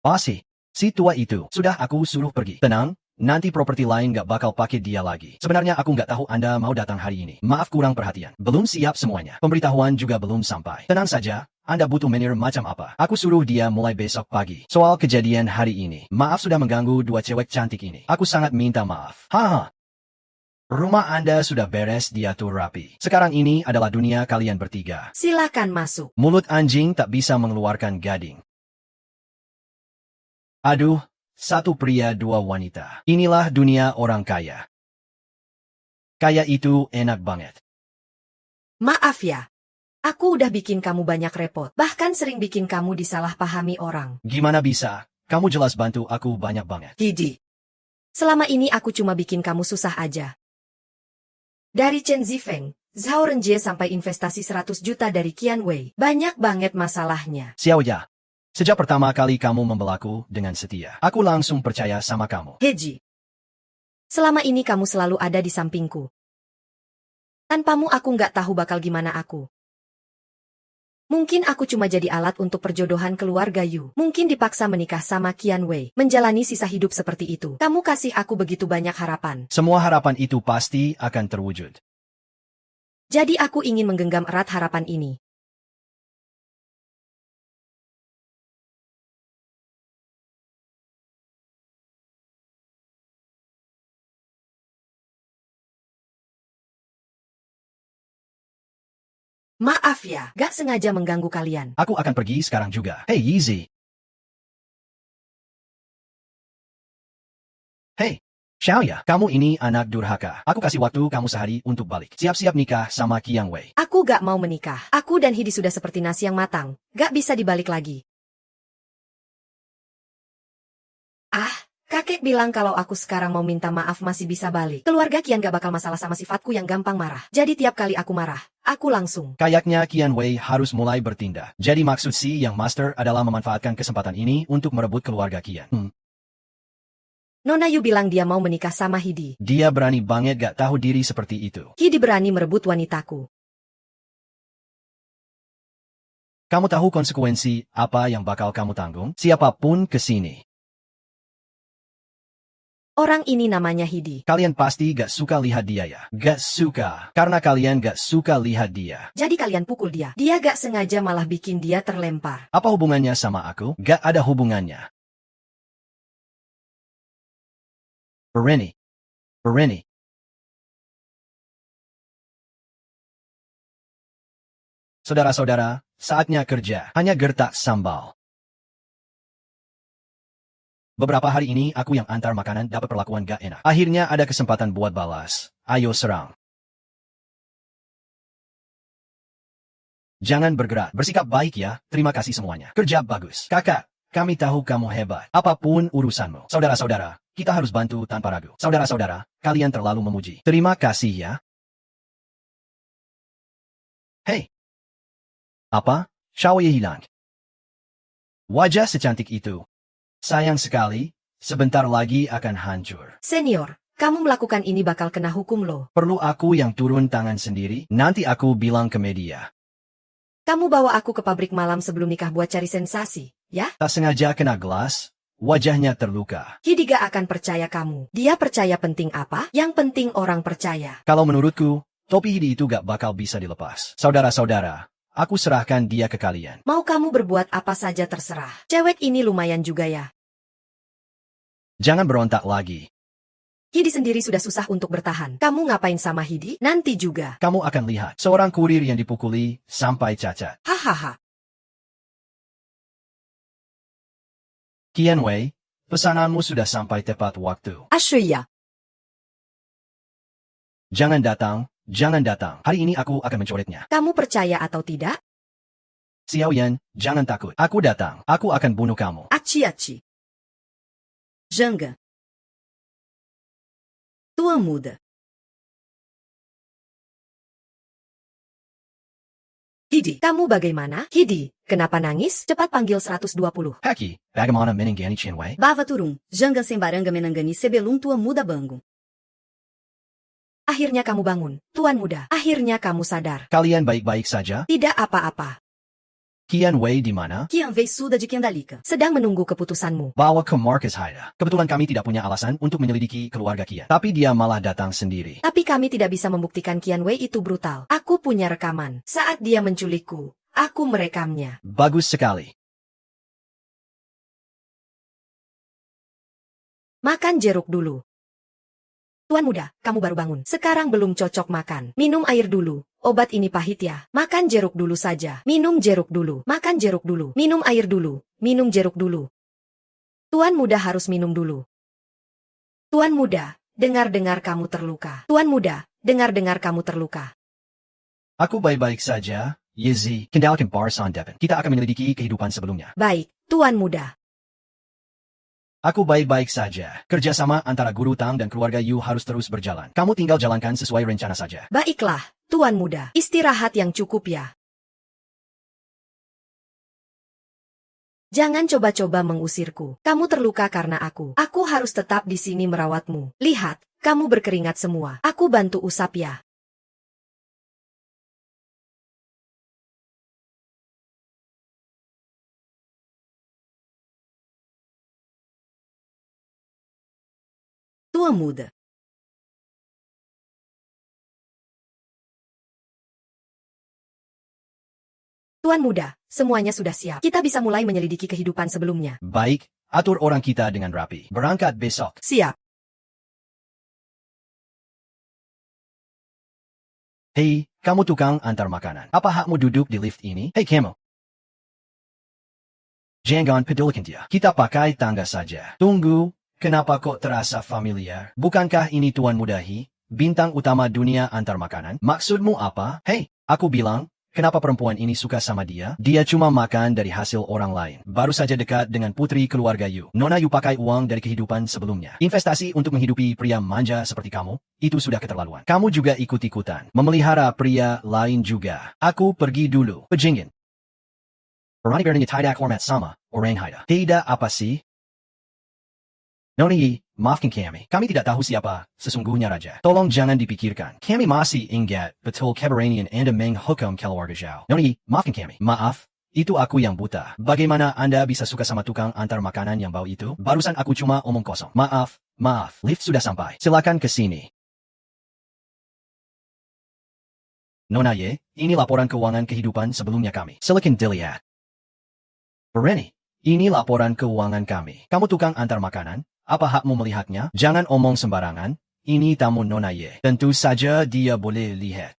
Bosi, si tua itu sudah aku suruh pergi. Tenang. Nanti properti lain gak bakal pakai dia lagi. Sebenarnya aku gak tahu Anda mau datang hari ini. Maaf kurang perhatian. Belum siap semuanya. Pemberitahuan juga belum sampai. Tenang saja. Anda butuh manajer macam apa? Aku suruh dia mulai besok pagi. Soal kejadian hari ini. Maaf sudah mengganggu 2 cewek cantik ini. Aku sangat minta maaf. Haha. Rumah Anda sudah beres diatur rapi. Sekarang ini adalah dunia kalian bertiga. Silakan masuk. Mulut anjing tak bisa mengeluarkan gading. Aduh. satu pria dua wanita. Inilah dunia orang kaya. Kaya itu enak banget. Maaf ya. Aku udah bikin kamu banyak repot. Bahkan sering bikin kamu disalahpahami orang. Gimana bisa? Kamu jelas bantu aku banyak banget. Hidi. Selama ini aku cuma bikin kamu susah aja. Dari Chen Zifeng, Zhao Renjie sampai investasi 100 juta dari Qian Wei. Banyak banget masalahnya. Xiao Ya. Sejak pertama kali kamu membelaku dengan setia, aku langsung percaya sama kamu. Heji. Selama ini kamu selalu ada di sampingku. Tanpamu aku nggak tahu bakal gimana aku. Mungkin aku cuma jadi alat untuk perjodohan keluarga Yu. Mungkin dipaksa menikah sama Qian Wei. Menjalani sisa hidup seperti itu. Kamu kasih aku begitu banyak harapan. Semua harapan itu pasti akan terwujud. Jadi aku ingin menggenggam erat harapan ini. Maaf ya, gak sengaja mengganggu kalian. Aku akan pergi sekarang juga. Hey, Yeezy. Hey, Xiao Ya, kamu ini anak durhaka. Aku kasih waktu kamu sehari untuk balik. Siap-siap nikah sama Qian Wei. Aku gak mau menikah. Aku dan Hidi sudah seperti nasi yang matang. Gak bisa dibalik lagi. Kakek bilang kalau aku sekarang mau minta maaf masih bisa balik. Keluarga Qian gak bakal masalah sama sifatku yang gampang marah. Jadi tiap kali aku marah, aku langsung. Kayaknya Qian Wei harus mulai bertindak. Jadi maksud si yang master adalah memanfaatkan kesempatan ini untuk merebut keluarga Qian. Nona Yu bilang dia mau menikah sama Hidi. Dia berani banget gak tahu diri seperti itu. Hidi berani merebut wanitaku. Kamu tahu konsekuensi apa yang bakal kamu tanggung? Siapapun kesini. Orang ini namanya Hidi. Kalian pasti gak suka lihat dia ya? Gak suka. Karena kalian gak suka lihat dia. Jadi kalian pukul dia. Dia gak sengaja malah bikin dia terlempar. Apa hubungannya sama aku? Gak ada hubungannya. Berani. Berani. Saudara-saudara, saatnya kerja. Hanya gertak sambal. Beberapa hari ini aku yang antar makanan dapat perlakuan gak enak. Akhirnya ada kesempatan buat balas. Ayo serang. Jangan bergerak. Bersikap baik ya. Terima kasih semuanya. Kerja bagus. Kakak, kami tahu kamu hebat. Apapun urusanmu. Saudara-saudara, kita harus bantu tanpa ragu. Saudara-saudara, kalian terlalu memuji. Terima kasih ya. Hei. Apa? Xiao Ye hilang. Wajah secantik itu. Sayang sekali, sebentar lagi akan hancur. Senior, kamu melakukan ini bakal kena hukum loh. Perlu aku yang turun tangan sendiri? Nanti aku bilang ke media. Kamu bawa aku ke pabrik malam sebelum nikah buat cari sensasi, ya? Tak sengaja kena gelas, wajahnya terluka. Hidi gak akan percaya kamu. Dia percaya penting apa? Yang penting orang percaya. Kalau menurutku, topi Hidi itu gak bakal bisa dilepas. Saudara-saudara, aku serahkan dia ke kalian. Mau kamu berbuat apa saja terserah. Cewek ini lumayan juga ya. Jangan berontak lagi. Hidi sendiri sudah susah untuk bertahan. Kamu ngapain sama Hidi? Nanti juga. Kamu akan lihat seorang kurir yang dipukuli sampai cacat. Hahaha. Qian Wei, pesananmu sudah sampai tepat waktu. Ashuya. Jangan datang, jangan datang. Hari ini aku akan mencoretnya. Kamu percaya atau tidak? Xiao Yan, jangan takut. Aku datang. Aku akan bunuh kamu. Aci-aci. Janga. Tua muda. Hidi, kamu bagaimana? Hidi, kenapa nangis? Cepat panggil 120. Haki, bagaimana menenggani Qian Wei? Bava Turum, Janga Sembaranga Menangani Sebelum Tua Muda Bangun. Akhirnya kamu bangun, Tuan Muda. Akhirnya kamu sadar. Kalian baik-baik saja? Tidak apa-apa. Qian Wei di mana? Qian Wei Suda de Kendalika. Sedang menunggu keputusanmu. Bawa ke Marcus Haida. Kebetulan kami tidak punya alasan untuk menyelidiki keluarga Qian. Tapi dia malah datang sendiri. Tapi kami tidak bisa membuktikan Qian Wei itu brutal. Aku punya rekaman. Saat dia menculikku, aku merekamnya. Bagus sekali. Makan jeruk dulu. Tuan Muda, kamu baru bangun. Sekarang belum cocok makan. Minum air dulu. Obat ini pahit ya. Makan jeruk dulu saja. Minum jeruk dulu. Makan jeruk dulu. Minum air dulu. Minum jeruk dulu. Tuan muda harus minum dulu. Tuan muda, dengar-dengar kamu terluka. Tuan muda, dengar-dengar kamu terluka. Aku baik-baik saja, Yezi. Kendalikan Barsan Devon. Kita akan menyelidiki kehidupan sebelumnya. Baik, Tuan muda. Aku baik-baik saja. Kerjasama antara Guru Tang dan keluarga Yu harus terus berjalan. Kamu tinggal jalankan sesuai rencana saja. Baiklah, Tuan muda. Istirahat yang cukup ya. Jangan coba-coba mengusirku. Kamu terluka karena aku. Aku harus tetap di sini merawatmu. Lihat, kamu berkeringat semua. Aku bantu usap ya. Tua muda. Tuan muda, semuanya sudah siap. Kita bisa mulai menyelidiki kehidupan sebelumnya. Baik, atur orang kita dengan rapi. Berangkat besok. Siap. Hei, kamu tukang antar makanan. Apa hakmu duduk di lift ini? Hei kamu. Jangan pedulikan dia. Kita pakai tangga saja. Tunggu, kenapa kok terasa familiar? Bukankah ini Tuan Muda He, bintang utama dunia antar makanan? Maksudmu apa? Hei, aku bilang, kenapa perempuan ini suka sama dia? Dia cuma makan dari hasil orang lain. Baru saja dekat dengan putri keluarga Yu. Nona Yu pakai uang dari kehidupan sebelumnya. Investasi untuk menghidupi pria manja seperti kamu, itu sudah keterlaluan. Kamu juga ikut-ikutan. Memelihara pria lain juga. Aku pergi dulu. Pejingin. Berani beraninya tidak hormat sama orang Haida. Tidak apa sih? Nona Yi, maafkan kami. Kami tidak tahu siapa sesungguhnya raja. Tolong jangan dipikirkan. Kami masih ingat betul keberanian Anda menghukum keluarga Zhao. Nona Yi, maafkan kami. Maaf, itu aku yang buta. Bagaimana Anda bisa suka sama tukang antar makanan yang bau itu? Barusan aku cuma omong kosong. Maaf, lift sudah sampai. Silakan ke sini. Nona Ye, ini laporan keuangan kehidupan sebelumnya kami. Silakan dilihat. Berani, ini laporan keuangan kami. Kamu tukang antar makanan? Apa hakmu melihatnya? Jangan omong sembarangan. Ini tamu Nona Ye. Tentu saja dia boleh lihat.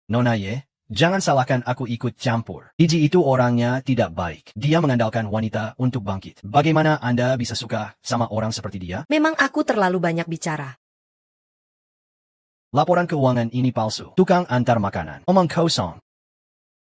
Nona Ye, jangan salahkan aku ikut campur. Iji itu orangnya tidak baik. Dia mengandalkan wanita untuk bangkit. Bagaimana Anda bisa suka sama orang seperti dia? Memang aku terlalu banyak bicara. Laporan keuangan ini palsu. Tukang antar makanan. Omong kosong.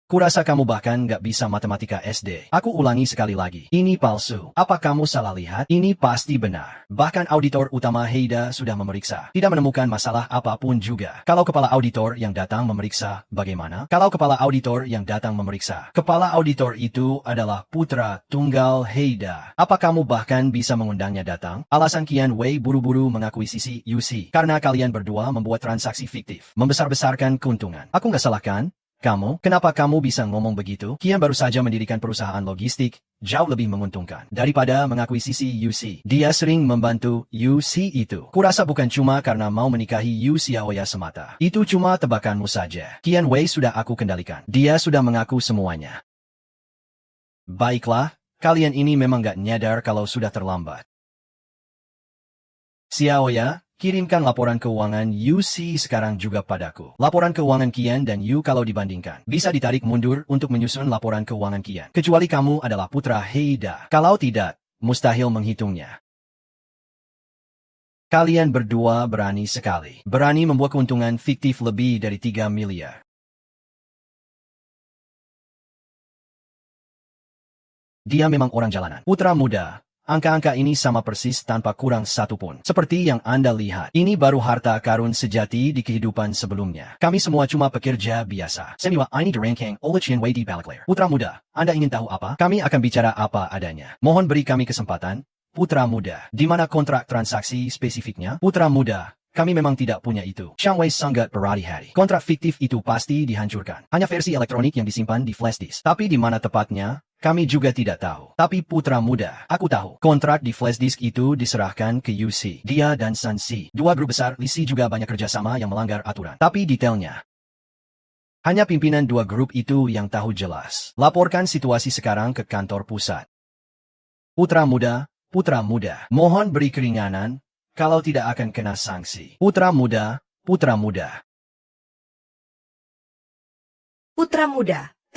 Kurasa kamu bahkan nggak bisa matematika SD. Aku ulangi sekali lagi. Ini palsu. Apa kamu salah lihat? Ini pasti benar. Bahkan auditor utama Haida sudah memeriksa. Tidak menemukan masalah apapun juga. Kalau kepala auditor yang datang memeriksa, bagaimana? Kalau kepala auditor yang datang memeriksa, kepala auditor itu adalah putra tunggal Haida. Apa kamu bahkan bisa mengundangnya datang? Alasan Qian Wei buru-buru mengakuisisi UC. Karena kalian berdua membuat transaksi fiktif. Membesar-besarkan keuntungan. Aku nggak salah kan? Kamu, kenapa kamu bisa ngomong begitu? Kian baru saja mendirikan perusahaan logistik, jauh lebih menguntungkan daripada mengakuisisi UC. Dia sering membantu UC itu. Kurasa bukan cuma karena mau menikahi Yu Xiaoya semata. Itu cuma tebakanmu saja. Qian Wei sudah aku kendalikan. Dia sudah mengaku semuanya. Baiklah, kalian ini memang gak nyadar kalau sudah terlambat. Xiaoya, kirimkan laporan keuangan UC sekarang juga padaku. Laporan keuangan Qian dan Yu kalau dibandingkan, bisa ditarik mundur untuk menyusun laporan keuangan Qian. Kecuali kamu adalah putra Haida. Kalau tidak, mustahil menghitungnya. Kalian berdua berani sekali. Berani membuat keuntungan fiktif lebih dari 3 miliar. Dia memang orang jalanan. Putra muda. Angka-angka ini sama persis tanpa kurang satu pun. Seperti yang Anda lihat, ini baru harta karun sejati di kehidupan sebelumnya. Kami semua cuma pekerja biasa. Semiwa ini di ranking oleh Qian Wei di Balakler. Putra muda, Anda ingin tahu apa? Kami akan bicara apa adanya. Mohon beri kami kesempatan. Putra muda, di mana kontrak transaksi spesifiknya? Putra muda, kami memang tidak punya itu. Xiang Wei sangat berhati-hati. Kontrak fiktif itu pasti dihancurkan. Hanya versi elektronik yang disimpan di flash disk. Tapi di mana tepatnya? Kami juga tidak tahu. Tapi putra muda, aku tahu. Kontrak di flash disk itu diserahkan ke UC. Dia dan Sun Si. Dua grup besar Lisi juga banyak kerjasama yang melanggar aturan. Tapi detailnya, hanya pimpinan dua grup itu yang tahu jelas. Laporkan situasi sekarang ke kantor pusat. Putra muda, mohon beri keringanan. Kalau tidak akan kena sanksi. Putra muda. Putra muda,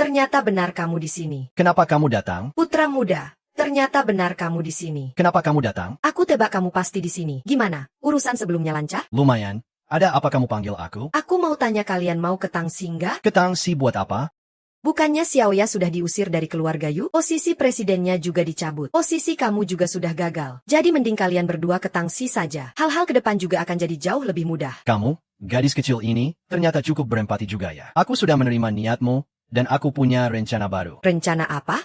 ternyata benar kamu di sini. Kenapa kamu datang? Putra muda, ternyata benar kamu di sini. Kenapa kamu datang? Aku tebak kamu pasti di sini. Gimana? Urusan sebelumnya lancar? Lumayan. Ada apa kamu panggil aku? Aku mau tanya kalian mau ke Tangsi nggak? Ke Tangsi buat apa? Bukannya Xiaoya sudah diusir dari keluarga Yu? Posisi presidennya juga dicabut. Posisi kamu juga sudah gagal. Jadi mending kalian berdua ke Tangsi saja. Hal-hal ke depan juga akan jadi jauh lebih mudah. Kamu, gadis kecil ini, ternyata cukup berempati juga ya. Aku sudah menerima niatmu, dan aku punya rencana baru. Rencana apa?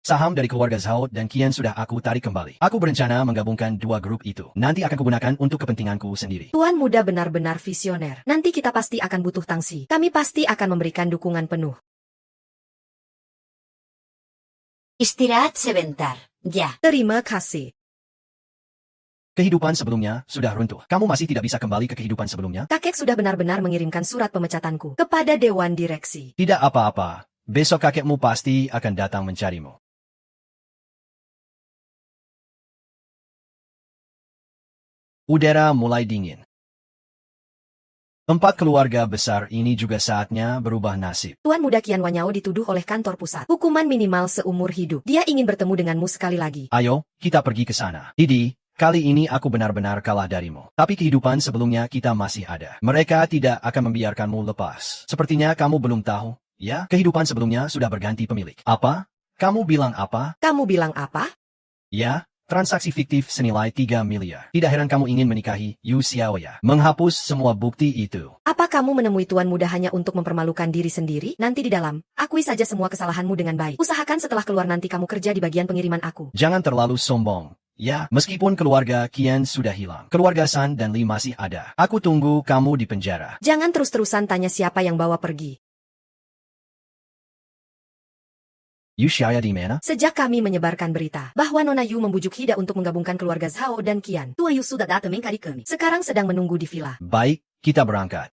Saham dari keluarga Zhao dan Qian sudah aku tarik kembali. Aku berencana menggabungkan dua grup itu. Nanti akan kugunakan untuk kepentinganku sendiri. Tuan muda benar-benar visioner. Nanti kita pasti akan butuh Tangsi. Kami pasti akan memberikan dukungan penuh. Istirahat sebentar. Ya. Terima kasih. Kehidupan sebelumnya sudah runtuh. Kamu masih tidak bisa kembali ke kehidupan sebelumnya? Kakek sudah benar-benar mengirimkan surat pemecatanku kepada Dewan Direksi. Tidak apa-apa. Besok kakekmu pasti akan datang mencarimu. Udara mulai dingin. Empat keluarga besar ini juga saatnya berubah nasib. Tuan muda Qian Wanyao dituduh oleh kantor pusat. Hukuman minimal seumur hidup. Dia ingin bertemu denganmu sekali lagi. Ayo, kita pergi ke sana. Didi, kali ini aku benar-benar kalah darimu. Tapi kehidupan sebelumnya kita masih ada. Mereka tidak akan membiarkanmu lepas. Sepertinya kamu belum tahu, ya? Kehidupan sebelumnya sudah berganti pemilik. Apa? Kamu bilang apa? Kamu bilang apa? Ya, transaksi fiktif senilai 3 miliar. Tidak heran kamu ingin menikahi Yu Xiaoya. Menghapus semua bukti itu. Apa kamu menemui tuan muda hanya untuk mempermalukan diri sendiri? Nanti di dalam, akui saja semua kesalahanmu dengan baik. Usahakan setelah keluar nanti kamu kerja di bagian pengiriman aku. Jangan terlalu sombong. Ya, meskipun keluarga Qian sudah hilang, keluarga San dan Li masih ada. Aku tunggu kamu di penjara. Jangan terus-terusan tanya siapa yang bawa pergi. Yu Xiaoya di mana? Sejak kami menyebarkan berita bahwa Nona Yu membujuk Hida untuk menggabungkan keluarga Zhao dan Qian, Tua Yu sudah datang mengkari kami. sekarang sedang menunggu di villa. Baik, kita berangkat.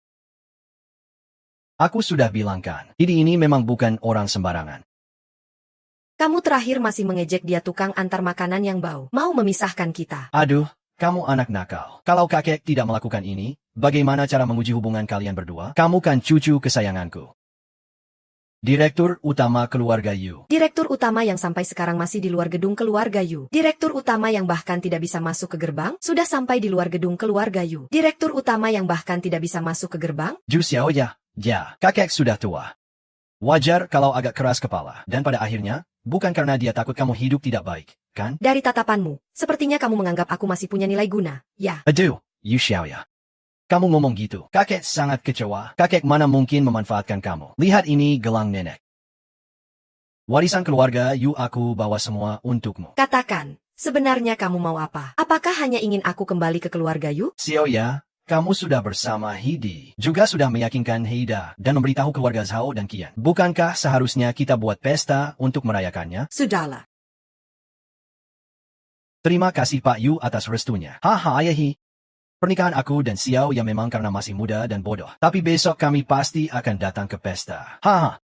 Aku sudah bilangkan, Didi ini memang bukan orang sembarangan. Kamu terakhir masih mengejek dia tukang antar makanan yang bau. Mau memisahkan kita. Aduh, kamu anak nakal. Kalau kakek tidak melakukan ini, bagaimana cara menguji hubungan kalian berdua? Kamu kan cucu kesayanganku. Direktur Utama Keluarga Yu. Direktur utama yang sampai sekarang masih di luar gedung keluarga Yu. Direktur utama yang bahkan tidak bisa masuk ke gerbang, sudah sampai di luar gedung keluarga Yu. Direktur utama yang bahkan tidak bisa masuk ke gerbang. Ju Xiaoya, ya, kakek sudah tua. Wajar kalau agak keras kepala. Dan pada akhirnya, bukan karena dia takut kamu hidup tidak baik, kan? Dari tatapanmu, sepertinya kamu menganggap aku masih punya nilai guna. Ya, Aduh, Yu Xiaoya. Kamu ngomong gitu. Kakek sangat kecewa. Kakek mana mungkin memanfaatkan kamu. Lihat ini gelang nenek. Warisan keluarga Yu aku bawa semua untukmu. katakan, sebenarnya kamu mau apa? Apakah hanya ingin aku kembali ke keluarga Yu? Xiaoya, kamu sudah bersama Hidi. Juga sudah meyakinkan Heida dan memberitahu keluarga Zhao dan Qian. Bukankah seharusnya kita buat pesta untuk merayakannya? Sudahlah. Terima kasih Pak Yu atas restunya. Haha ayahi. Pernikahan aku dan Xiao ya memang karena masih muda dan bodoh. Tapi besok kami pasti akan datang ke pesta. Haha.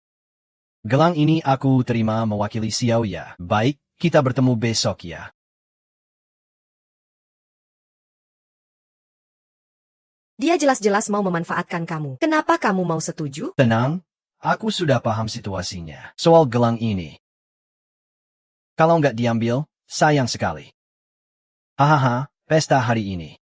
Gelang ini aku terima mewakili Xiao ya. Baik, kita bertemu besok ya. Dia jelas-jelas mau memanfaatkan kamu. Kenapa kamu mau setuju? Tenang, aku sudah paham situasinya. Soal gelang ini. Kalau nggak diambil, sayang sekali. Hahaha, pesta hari ini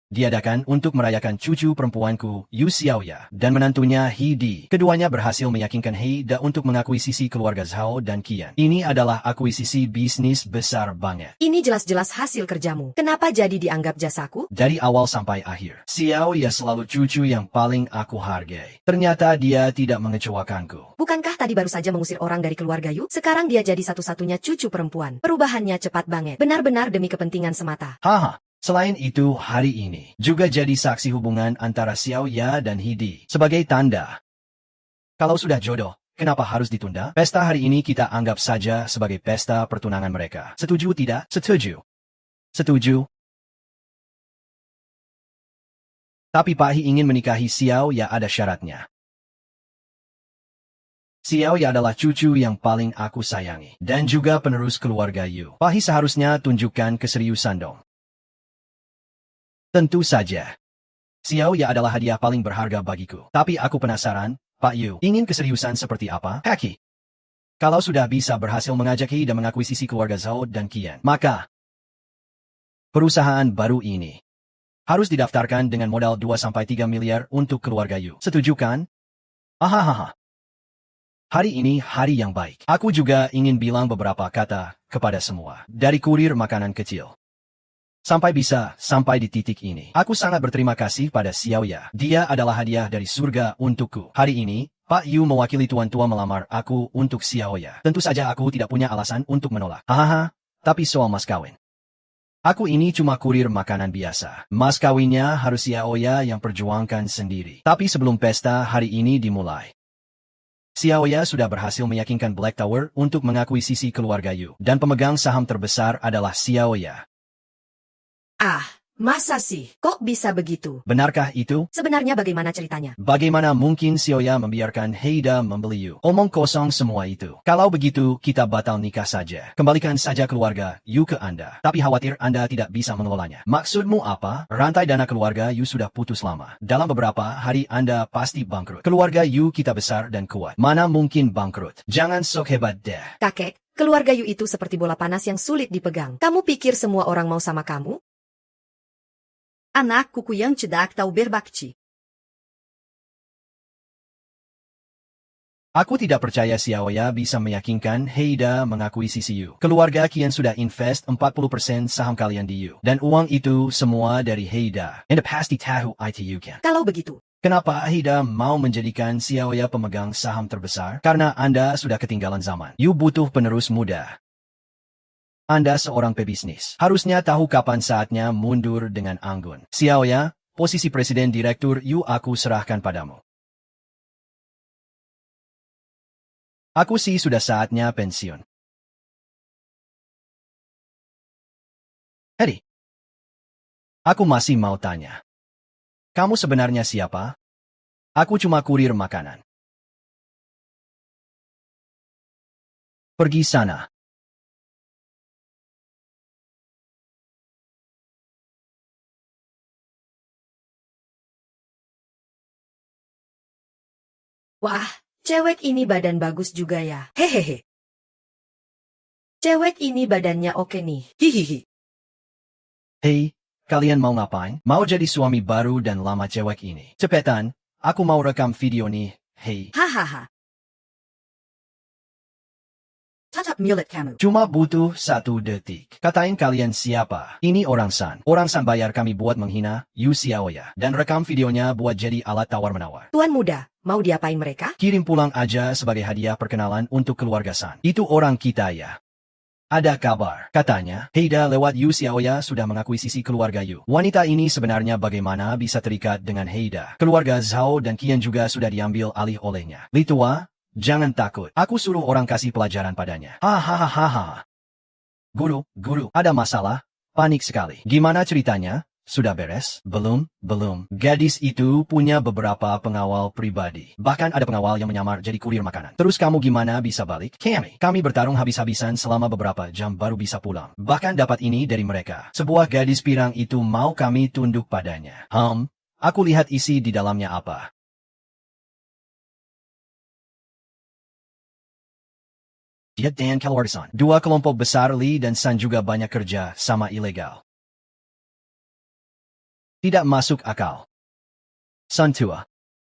diadakan untuk merayakan cucu perempuanku, Yu Xiaoya, dan menantunya Hidi. Keduanya berhasil meyakinkan Heida untuk mengakuisisi keluarga Zhao dan Qian. Ini adalah akuisisi bisnis besar banget. Ini jelas-jelas hasil kerjamu. Kenapa jadi dianggap jasaku? Dari awal sampai akhir, Xiaoya selalu cucu yang paling aku hargai. Ternyata dia tidak mengecewakanku. Bukankah tadi baru saja mengusir orang dari keluarga Yu? Sekarang dia jadi satu-satunya cucu perempuan. Perubahannya cepat banget. Benar-benar demi kepentingan semata. Haha. Selain itu, hari ini juga jadi saksi hubungan antara Xiaoya dan Hidi. Sebagai tanda, kalau sudah jodoh, kenapa harus ditunda? Pesta hari ini kita anggap saja sebagai pesta pertunangan mereka. Setuju tidak? Setuju. Setuju. Tapi Pak Hi ingin menikahi Xiaoya ada syaratnya. Xiaoya adalah cucu yang paling aku sayangi. Dan juga penerus keluarga Yu. Pak Hi seharusnya tunjukkan keseriusan dong. Tentu saja. Xiaoya adalah hadiah paling berharga bagiku. Tapi aku penasaran, Pak Yu, ingin keseriusan seperti apa? Haki. Kalau sudah bisa berhasil mengajak He dan mengakuisisi keluarga Zhao dan Qian, maka perusahaan baru ini harus didaftarkan dengan modal 2-3 miliar untuk keluarga Yu. Setuju kan? Hahaha. Hari ini hari yang baik. Aku juga ingin bilang beberapa kata kepada semua. Dari kurir makanan kecil sampai sampai di titik ini. Aku sangat berterima kasih pada Xiaoya. Dia adalah hadiah dari surga untukku. Hari ini, Pak Yu mewakili tuan tua melamar aku untuk Xiaoya. Tentu saja aku tidak punya alasan untuk menolak. Hahaha, tapi soal mas kawin. Aku ini cuma kurir makanan biasa. Mas kawinnya harus Xiaoya yang perjuangkan sendiri. Tapi sebelum pesta hari ini dimulai, Xiaoya sudah berhasil meyakinkan Black Tower untuk mengakuisisi keluarga Yu. Dan pemegang saham terbesar adalah Xiaoya. Ah, masa sih? Kok bisa begitu? Benarkah itu? Sebenarnya bagaimana ceritanya? Bagaimana mungkin Xiaoya membiarkan Heida membeli Yu? Omong kosong semua itu. Kalau begitu, kita batal nikah saja. Kembalikan saja keluarga Yu ke Anda. Tapi khawatir Anda tidak bisa mengelolanya. Maksudmu apa? Rantai dana keluarga Yu sudah putus lama. Dalam beberapa hari Anda pasti bangkrut. Keluarga Yu kita besar dan kuat. Mana mungkin bangkrut? Jangan sok hebat deh. Kakek, keluarga Yu itu seperti bola panas yang sulit dipegang. Kamu pikir semua orang mau sama kamu? Anak kuku yang tidak tahu berbakti. Aku tidak percaya Xiaoya bisa meyakinkan Heida mengakuisisi Yu. Keluarga Qian sudah invest 40% saham kalian di Yu. Dan uang itu semua dari Heida. Anda pasti tahu itu kan? Kalau begitu, Kenapa Heida mau menjadikan Xiaoya pemegang saham terbesar? Karena Anda sudah ketinggalan zaman. Yu butuh penerus muda. Anda seorang pebisnis. Harusnya tahu kapan saatnya mundur dengan anggun. Xiaoya, posisi presiden direktur Yu aku serahkan padamu. Aku sih sudah saatnya pensiun. Heri, aku masih mau tanya. Kamu sebenarnya siapa? Aku cuma kurir makanan. Pergi sana. wah, cewek ini badan bagus juga ya. Hehehe. Cewek ini badannya oke nih. Hihihi. Hei, kalian mau ngapain? Mau jadi suami baru dan lama cewek ini? Cepetan, aku mau rekam video nih. Hei, Hahaha. Tatap mulut kamu. cuma butuh 1 detik. Katain kalian siapa? Ini orang San. Orang San bayar kami buat menghina Yu Xiaoya. Dan rekam videonya buat jadi alat tawar-menawar. Tuan muda, mau diapain mereka? Kirim pulang aja sebagai hadiah perkenalan untuk keluarga San. Itu orang kita ya. Ada kabar. Katanya, Heida lewat Yu Xiaoya sudah mengakuisisi keluarga Yu. Wanita ini sebenarnya bagaimana bisa terikat dengan Heida? Keluarga Zhao dan Qian juga sudah diambil alih olehnya. Litua, jangan takut. Aku suruh orang kasih pelajaran padanya. Hahaha. Guru, ada masalah? Panik sekali. Gimana ceritanya? Sudah beres? Belum. Gadis itu punya beberapa pengawal pribadi. Bahkan ada pengawal yang menyamar jadi kurir makanan. Terus kamu gimana bisa balik? Kami bertarung habis-habisan selama beberapa jam baru bisa pulang. Bahkan dapat ini dari mereka. Sebuah gadis pirang itu mau kami tunduk padanya. Aku lihat isi di dalamnya apa. Dia dan keluarga San. 2 kelompok besar Li dan San juga banyak kerja sama ilegal. Tidak masuk akal. San tua,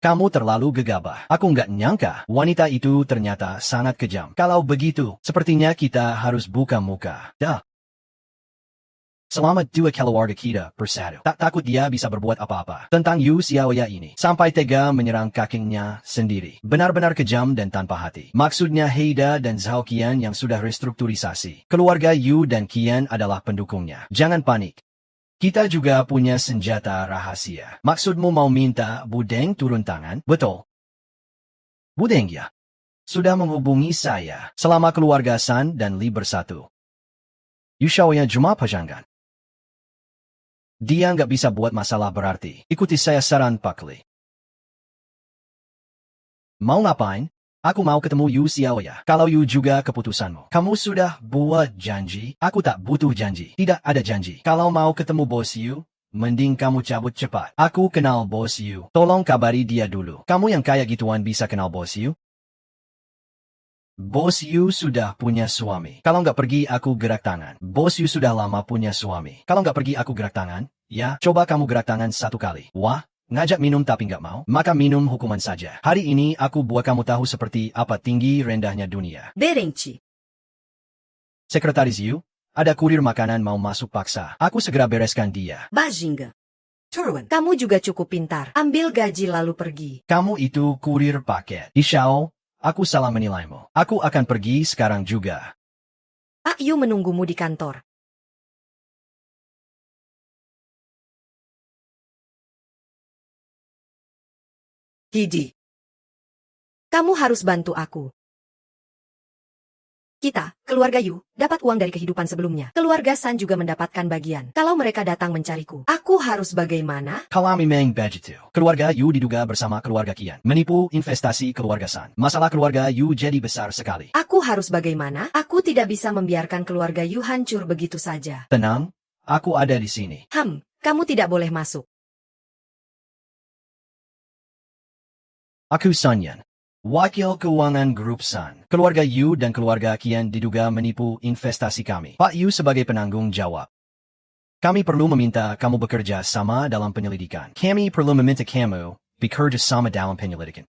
kamu terlalu gegabah. Aku nggak nyangka wanita itu ternyata sangat kejam. Kalau begitu, sepertinya kita harus buka muka. Dah. Selamat 2 keluarga kita bersatu. Tak takut dia bisa berbuat apa-apa tentang Yu Xiaoya ini. Sampai tega menyerang kakinya sendiri. Benar-benar kejam dan tanpa hati. Maksudnya Heida dan Zhao Qian yang sudah restrukturisasi. Keluarga Yu dan Qian adalah pendukungnya. Jangan panik. Kita juga punya senjata rahasia. Maksudmu mau minta Budeng turun tangan? Betul. Budeng ya. Sudah menghubungi saya. Selama keluarga San dan Li bersatu. Yu Xiaoya cuma pajangan. Dia nggak bisa buat masalah berarti. Ikuti saya saran Pak Li. Mau ngapain? Aku mau ketemu Yu Xiaoya. Kalau Yu juga keputusanmu. Kamu sudah buat janji? Aku tak butuh janji. Tidak ada janji. Kalau mau ketemu bos Yu, mending kamu cabut cepat. Aku kenal Bos Yu. Tolong kabari dia dulu. Kamu yang kayak gituan bisa kenal Bos Yu? Bos Yu sudah punya suami. Kalau nggak pergi aku gerak tangan. Bos Yu sudah lama punya suami. Kalau nggak pergi aku gerak tangan, ya, coba kamu gerak tangan satu kali. Wah, ngajak minum tapi nggak mau? Maka minum hukuman saja. Hari ini aku buat kamu tahu seperti apa tinggi rendahnya dunia. Berente. Sekretaris Yu, ada kurir makanan mau masuk paksa. Aku segera bereskan dia. Bajinga. Turun. Kamu juga cukup pintar. Ambil gaji lalu pergi. Kamu itu kurir paket. Ishao, aku salah menilaimu. Aku akan pergi sekarang juga. Pak Yu menunggumu di kantor. Hidi. Kamu harus bantu aku. Kita, keluarga Yu, dapat uang dari kehidupan sebelumnya. Keluarga San juga mendapatkan bagian. Kalau mereka datang mencariku, aku harus bagaimana? Kalami Meng Begitu. Keluarga Yu diduga bersama keluarga Qian menipu investasi keluarga San. Masalah keluarga Yu jadi besar sekali. Aku harus bagaimana? Aku tidak bisa membiarkan keluarga Yu hancur begitu saja. Tenang, aku ada di sini. Kamu tidak boleh masuk. Aku Sun Yan, Wakil Keuangan Grup San. Keluarga Yu dan keluarga Qian diduga menipu investasi kami. Pak Yu sebagai penanggung jawab. Kami perlu meminta kamu bekerja sama dalam penyelidikan. Kami perlu meminta kamu bekerja sama dalam penyelidikan.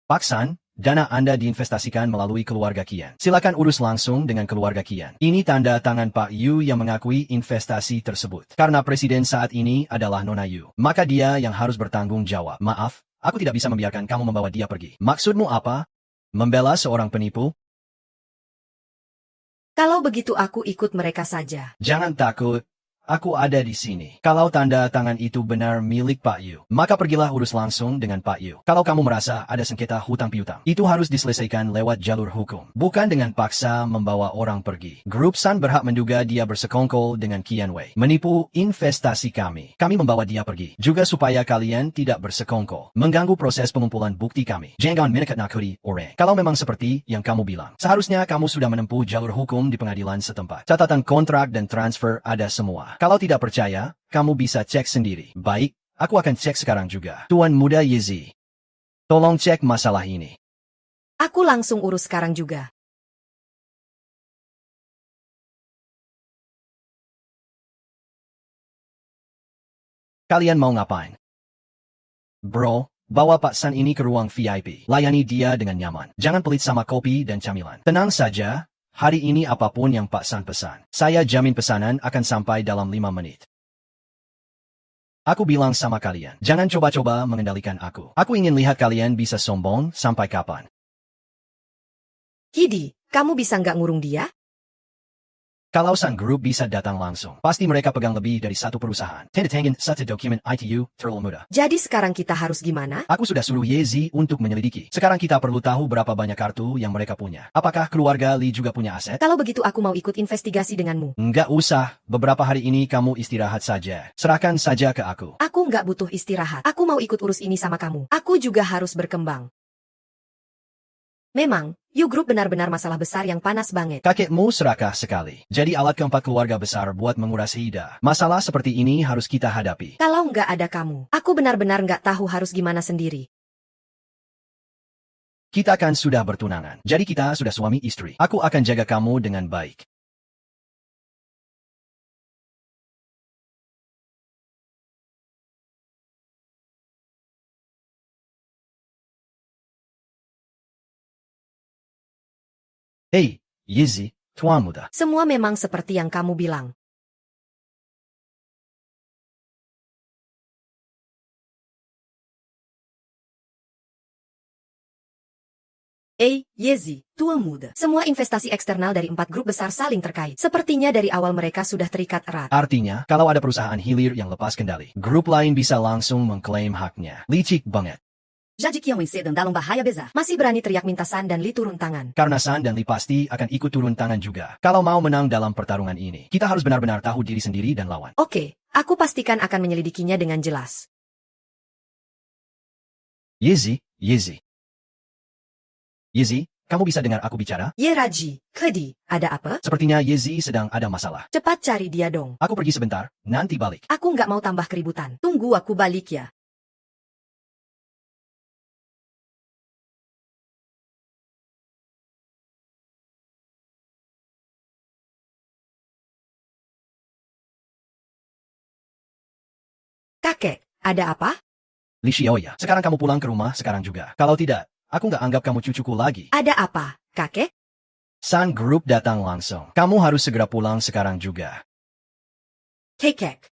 Pak San, dana Anda diinvestasikan melalui keluarga Qian. Silakan urus langsung dengan keluarga Qian. Ini tanda tangan Pak Yu yang mengakui investasi tersebut. Karena presiden saat ini adalah Nona Yu, maka dia yang harus bertanggung jawab. Maaf, aku tidak bisa membiarkan kamu membawa dia pergi. Maksudmu apa? Membela seorang penipu? Kalau begitu aku ikut mereka saja. Jangan takut. Aku ada di sini. Kalau tanda tangan itu benar milik Pak Yu, maka pergilah urus langsung dengan Pak Yu. Kalau kamu merasa ada sengketa hutang piutang, itu harus diselesaikan lewat jalur hukum, bukan dengan paksa membawa orang pergi. Grup San berhak menduga dia bersekongkol dengan Qian Wei, menipu investasi kami. Kami membawa dia pergi, juga supaya kalian tidak bersekongkol, mengganggu proses pengumpulan bukti kami. Jangan menekat nakuri orang. Kalau memang seperti yang kamu bilang, seharusnya kamu sudah menempuh jalur hukum di pengadilan setempat. Catatan kontrak dan transfer ada semua. Kalau tidak percaya, kamu bisa cek sendiri. Baik, aku akan cek sekarang juga. Tuan Muda Yizi, tolong cek masalah ini. Aku langsung urus sekarang juga. Kalian mau ngapain? Bro, bawa Pak San ini ke ruang VIP. Layani dia dengan nyaman. Jangan pelit sama kopi dan camilan. Tenang saja. Hari ini apapun yang Pak San pesan, saya jamin pesanan akan sampai dalam 5 menit. Aku bilang sama kalian, jangan coba-coba mengendalikan aku. Aku ingin lihat kalian bisa sombong sampai kapan. Hidi, kamu bisa nggak ngurung dia? Kalau Sun Group bisa datang langsung, pasti mereka pegang lebih dari satu perusahaan. Tanda tangan satu dokumen ITU terlalu mudah. Jadi sekarang kita harus gimana? Aku sudah suruh Yezi untuk menyelidiki. Sekarang kita perlu tahu berapa banyak kartu yang mereka punya. Apakah keluarga Li juga punya aset? Kalau begitu aku mau ikut investigasi denganmu. Nggak usah, beberapa hari ini kamu istirahat saja. Serahkan saja ke aku. Aku nggak butuh istirahat. Aku mau ikut urus ini sama kamu. Aku juga harus berkembang. Memang, Yu Group benar-benar masalah besar yang panas banget. Kakekmu serakah sekali. Jadi alat keempat keluarga besar buat menguras hida. Masalah seperti ini harus kita hadapi. Kalau nggak ada kamu, aku benar-benar nggak tahu harus gimana sendiri. Kita kan sudah bertunangan. Jadi kita sudah suami istri. Aku akan jaga kamu dengan baik. Hei, Yizi, Tuan Muda. Semua memang seperti yang kamu bilang. Yezi, tua muda. Semua investasi eksternal dari 4 grup besar saling terkait. Sepertinya dari awal mereka sudah terikat erat. Artinya, kalau ada perusahaan hilir yang lepas kendali, grup lain bisa langsung mengklaim haknya. Licik banget. Jadi Qian Wense dan dalam bahaya besar. Masih berani teriak minta San dan Li turun tangan. Karena San dan Li pasti akan ikut turun tangan juga. Kalau mau menang dalam pertarungan ini, kita harus benar-benar tahu diri sendiri dan lawan. Oke, aku pastikan akan menyelidikinya dengan jelas. Yizi, kamu bisa dengar aku bicara? Ye Raji, Kedi, ada apa? Sepertinya Yezi sedang ada masalah. Cepat cari dia dong. Aku pergi sebentar, nanti balik. Aku nggak mau tambah keributan. Tunggu aku balik ya. Kakek, ada apa? Li Xiaoya, sekarang kamu pulang ke rumah sekarang juga. Kalau tidak, aku nggak anggap kamu cucuku lagi. Ada apa, kakek? Sun Group datang langsung. Kamu harus segera pulang sekarang juga. Kekek,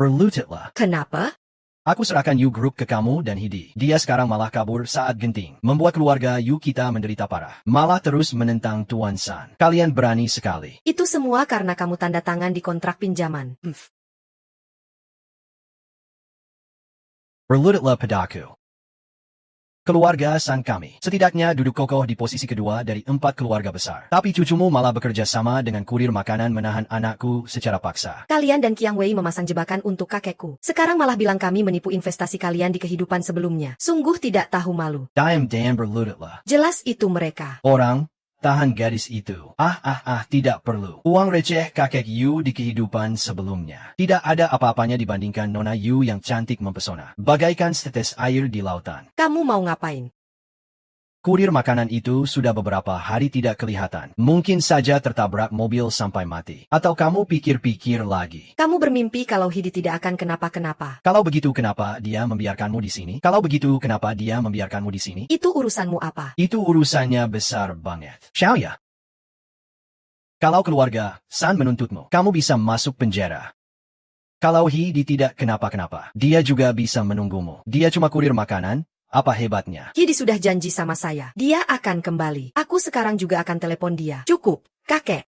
Berlututlah. kenapa? Aku serahkan Yu Group ke kamu dan Hidi. Dia sekarang malah kabur saat genting. Membuat keluarga Yu kita menderita parah. Malah terus menentang Tuan San. Kalian berani sekali. Itu semua karena kamu tanda tangan di kontrak pinjaman. Berlututlah padaku. Keluarga San kami, setidaknya duduk kokoh di posisi kedua dari 4 keluarga besar. Tapi cucumu malah bekerja sama dengan kurir makanan menahan anakku secara paksa. Kalian dan Qiang Wei memasang jebakan untuk kakekku. Sekarang malah bilang kami menipu investasi kalian di kehidupan sebelumnya. Sungguh tidak tahu malu. Diam dan berlututlah. Jelas itu mereka. Orang, tahan gadis itu. Tidak perlu. Uang receh kakek Yu di kehidupan sebelumnya. Tidak ada apa-apanya dibandingkan Nona Yu yang cantik mempesona. Bagaikan setetes air di lautan. Kamu mau ngapain? Kurir makanan itu sudah beberapa hari tidak kelihatan. Mungkin saja tertabrak mobil sampai mati. Atau kamu pikir-pikir lagi. Kamu bermimpi kalau Hidi tidak akan kenapa-kenapa. Kalau begitu kenapa dia membiarkanmu di sini? Kalau begitu kenapa dia membiarkanmu di sini? Itu urusanmu apa? Itu urusannya besar banget. Xiaoya. Kalau keluarga San menuntutmu, kamu bisa masuk penjara. Kalau Hidi tidak kenapa-kenapa, dia juga bisa menunggumu. Dia cuma kurir makanan, apa hebatnya? Hidi sudah janji sama saya. Dia akan kembali. Aku sekarang juga akan telepon dia. Cukup, kakek.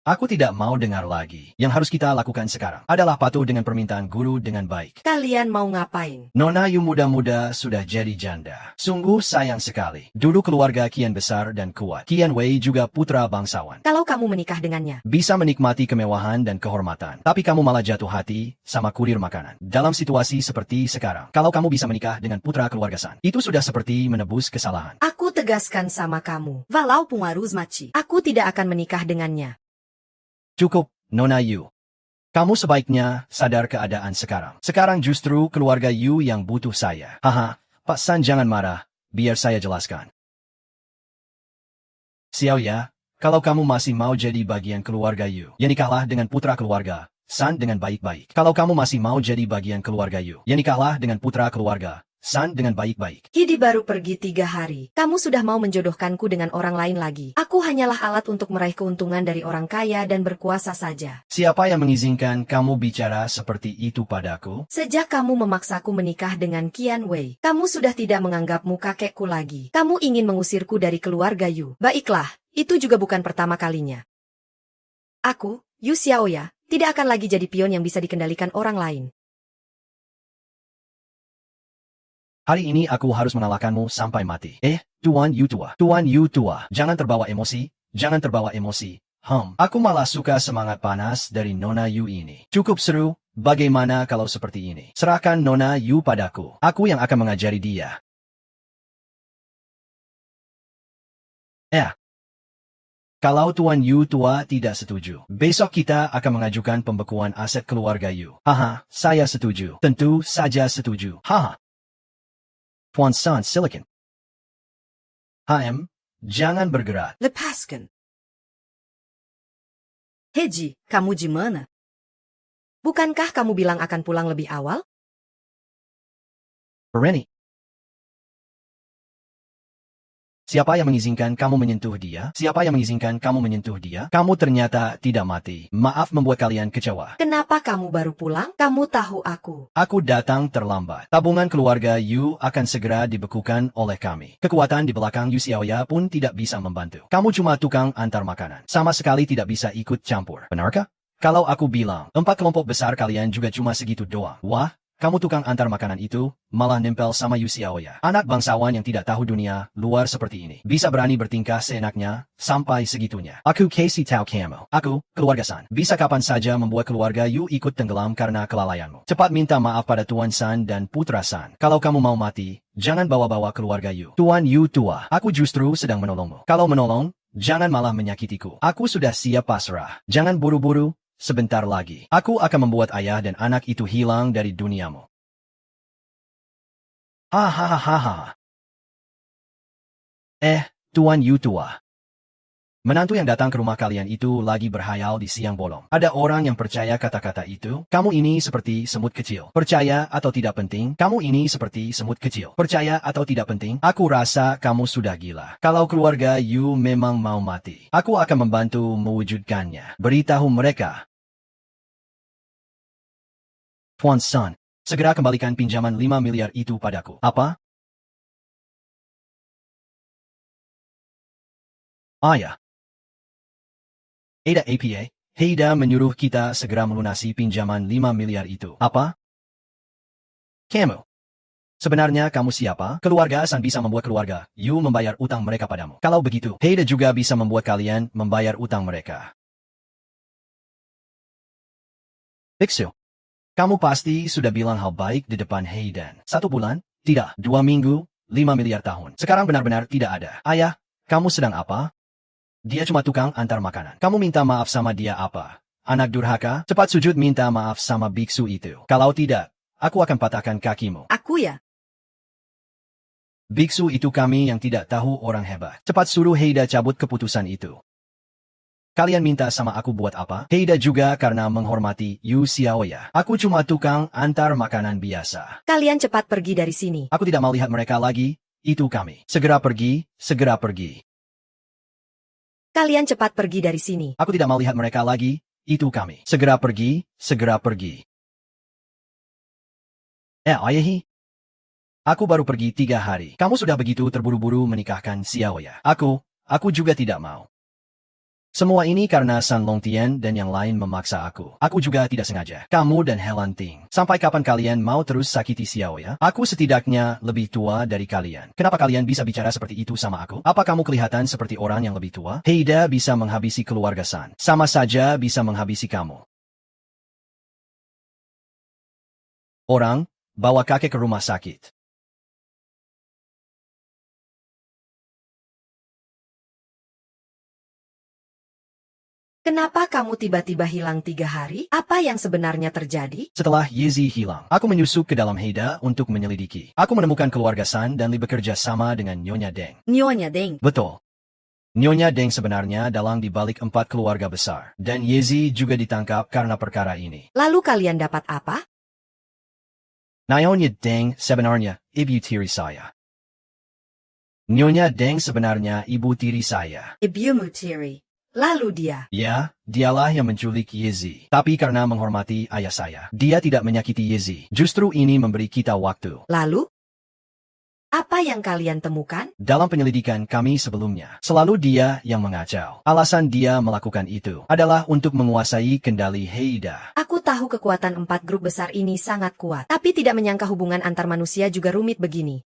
Aku tidak mau dengar lagi. Yang harus kita lakukan sekarang adalah patuh dengan permintaan guru dengan baik. Kalian mau ngapain? Nona Yu muda-muda sudah jadi janda. Sungguh sayang sekali. Dulu keluarga kian besar dan kuat. Qian Wei juga putra bangsawan. Kalau kamu menikah dengannya, Bisa menikmati kemewahan dan kehormatan. Tapi kamu malah jatuh hati sama kurir makanan. Dalam situasi seperti sekarang, kalau kamu bisa menikah dengan putra keluarga San, itu sudah seperti menebus kesalahan. aku tegaskan sama kamu. Walaupun harus mati. Aku tidak akan menikah dengannya. Cukup, Nona Yu. Kamu sebaiknya sadar keadaan sekarang. Sekarang justru keluarga Yu yang butuh saya. Haha, Pak San jangan marah, biar saya jelaskan. Xiaoya, kalau kamu masih mau jadi bagian keluarga Yu, ya nikahlah dengan putra keluarga San dengan baik-baik. Kalau kamu masih mau jadi bagian keluarga Yu, ya nikahlah dengan putra keluarga San dengan baik-baik. Hidi baru pergi 3 hari. Kamu sudah mau menjodohkanku dengan orang lain lagi. Aku hanyalah alat untuk meraih keuntungan dari orang kaya dan berkuasa saja. Siapa yang mengizinkan kamu bicara seperti itu padaku? Sejak kamu memaksaku menikah dengan Qian Wei, kamu sudah tidak menganggapmu kakekku lagi. Kamu ingin mengusirku dari keluarga Yu. Baiklah, itu juga bukan pertama kalinya. Aku, Yu Xiaoya, tidak akan lagi jadi pion yang bisa dikendalikan orang lain. Hari ini aku harus mengalahkanmu sampai mati. Tuan Yu tua. Tuan Yu tua. Jangan terbawa emosi. Jangan terbawa emosi. Aku malah suka semangat panas dari Nona Yu ini. Cukup seru. Bagaimana kalau seperti ini? Serahkan Nona Yu padaku. Aku yang akan mengajari dia. Kalau Tuan Yu tua tidak setuju, besok kita akan mengajukan pembekuan aset keluarga Yu. Saya setuju. Tentu saja setuju. Tuan San Silicon. Jangan bergerak. Lepaskan. Hedi, kamu di mana? Bukankah kamu bilang akan pulang lebih awal? Berani. Siapa yang mengizinkan kamu menyentuh dia? Siapa yang mengizinkan kamu menyentuh dia? Kamu ternyata tidak mati. Maaf membuat kalian kecewa. Kenapa kamu baru pulang? Kamu tahu aku. Aku datang terlambat. Tabungan keluarga Yu akan segera dibekukan oleh kami. Kekuatan di belakang Yu Xiaoya pun tidak bisa membantu. Kamu cuma tukang antar makanan. Sama sekali tidak bisa ikut campur. Benarkah? Kalau aku bilang, 4 kelompok besar kalian juga cuma segitu doang. Wah, kamu tukang antar makanan itu, malah nempel sama Yu Xiaoya. Anak bangsawan yang tidak tahu dunia luar seperti ini. Bisa berani bertingkah seenaknya, sampai segitunya. Aku kasih tahu kamu. Aku, keluarga San. Bisa kapan saja membuat keluarga Yu ikut tenggelam karena kelalaianmu. Cepat minta maaf pada Tuan San dan Putra San. Kalau kamu mau mati, jangan bawa-bawa keluarga Yu. Tuan Yu tua, aku justru sedang menolongmu. Kalau menolong, jangan malah menyakitiku. Aku sudah siap pasrah. Jangan buru-buru. Sebentar lagi, aku akan membuat ayah dan anak itu hilang dari duniamu. Hahaha. Tuan Yu tua. Menantu yang datang ke rumah kalian itu lagi berhayal di siang bolong. Ada orang yang percaya kata-kata itu? Kamu ini seperti semut kecil. Percaya atau tidak penting, kamu ini seperti semut kecil. Percaya atau tidak penting, aku rasa kamu sudah gila. Kalau keluarga Yu memang mau mati, aku akan membantu mewujudkannya. Beritahu mereka. Tuan San, segera kembalikan pinjaman 5 miliar itu padaku. Apa? Ayah. Ada APA, Heida menyuruh kita segera melunasi pinjaman 5 miliar itu. Apa? Kamu. Sebenarnya kamu siapa? Keluarga San bisa membuat keluarga Yu membayar utang mereka padamu. Kalau begitu, Heida juga bisa membuat kalian membayar utang mereka. Biksu. Kamu pasti sudah bilang hal baik di depan Hayden. 1 bulan? Tidak. 2 minggu? 5 miliar tahun. Sekarang benar-benar tidak ada. Ayah, kamu sedang apa? Dia cuma tukang antar makanan. Kamu minta maaf sama dia apa? Anak durhaka? Cepat sujud minta maaf sama biksu itu. Kalau tidak, aku akan patahkan kakimu. Aku ya? Biksu itu kami yang tidak tahu orang hebat. Cepat suruh Heida cabut keputusan itu. Kalian minta sama aku buat apa? Heida juga karena menghormati Yu Xiaoya. Aku cuma tukang antar makanan biasa. Kalian cepat pergi dari sini. Aku tidak mau lihat mereka lagi, itu kami. Segera pergi, segera pergi. Kalian cepat pergi dari sini. Aku tidak mau lihat mereka lagi, itu kami. Segera pergi, segera pergi. Ayahi? Aku baru pergi 3 hari. Kamu sudah begitu terburu-buru menikahkan Xiaoya. Aku juga tidak mau. Semua ini karena San Longtian dan yang lain memaksa aku. Aku juga tidak sengaja. Kamu dan Helan Ting. Sampai kapan kalian mau terus sakiti Xiaoya? Aku setidaknya lebih tua dari kalian. Kenapa kalian bisa bicara seperti itu sama aku? Apa kamu kelihatan seperti orang yang lebih tua? Heida bisa menghabisi keluarga San. Sama saja bisa menghabisi kamu. Orang, bawa kakek ke rumah sakit. Kenapa kamu tiba-tiba hilang 3 hari? Apa yang sebenarnya terjadi? Setelah Yezi hilang, aku menyusup ke dalam Heida untuk menyelidiki. Aku menemukan keluarga San dan bekerja sama dengan Nyonya Deng. Nyonya Deng. Betul. Nyonya Deng sebenarnya dalang di balik 4 keluarga besar. Dan Yezi juga ditangkap karena perkara ini. Lalu kalian dapat apa? Nyonya Deng sebenarnya ibu tiri saya. Nyonya Deng sebenarnya ibu tiri saya. Ibu Mutiri. Lalu dia. Ya, dialah yang menculik Yezi. Tapi karena menghormati ayah saya, dia tidak menyakiti Yezi. Justru ini memberi kita waktu. Lalu? Apa yang kalian temukan? Dalam penyelidikan kami sebelumnya, selalu dia yang mengacau. Alasan dia melakukan itu adalah untuk menguasai kendali Heida. Aku tahu kekuatan 4 grup besar ini sangat kuat, tapi tidak menyangka hubungan antar manusia juga rumit begini.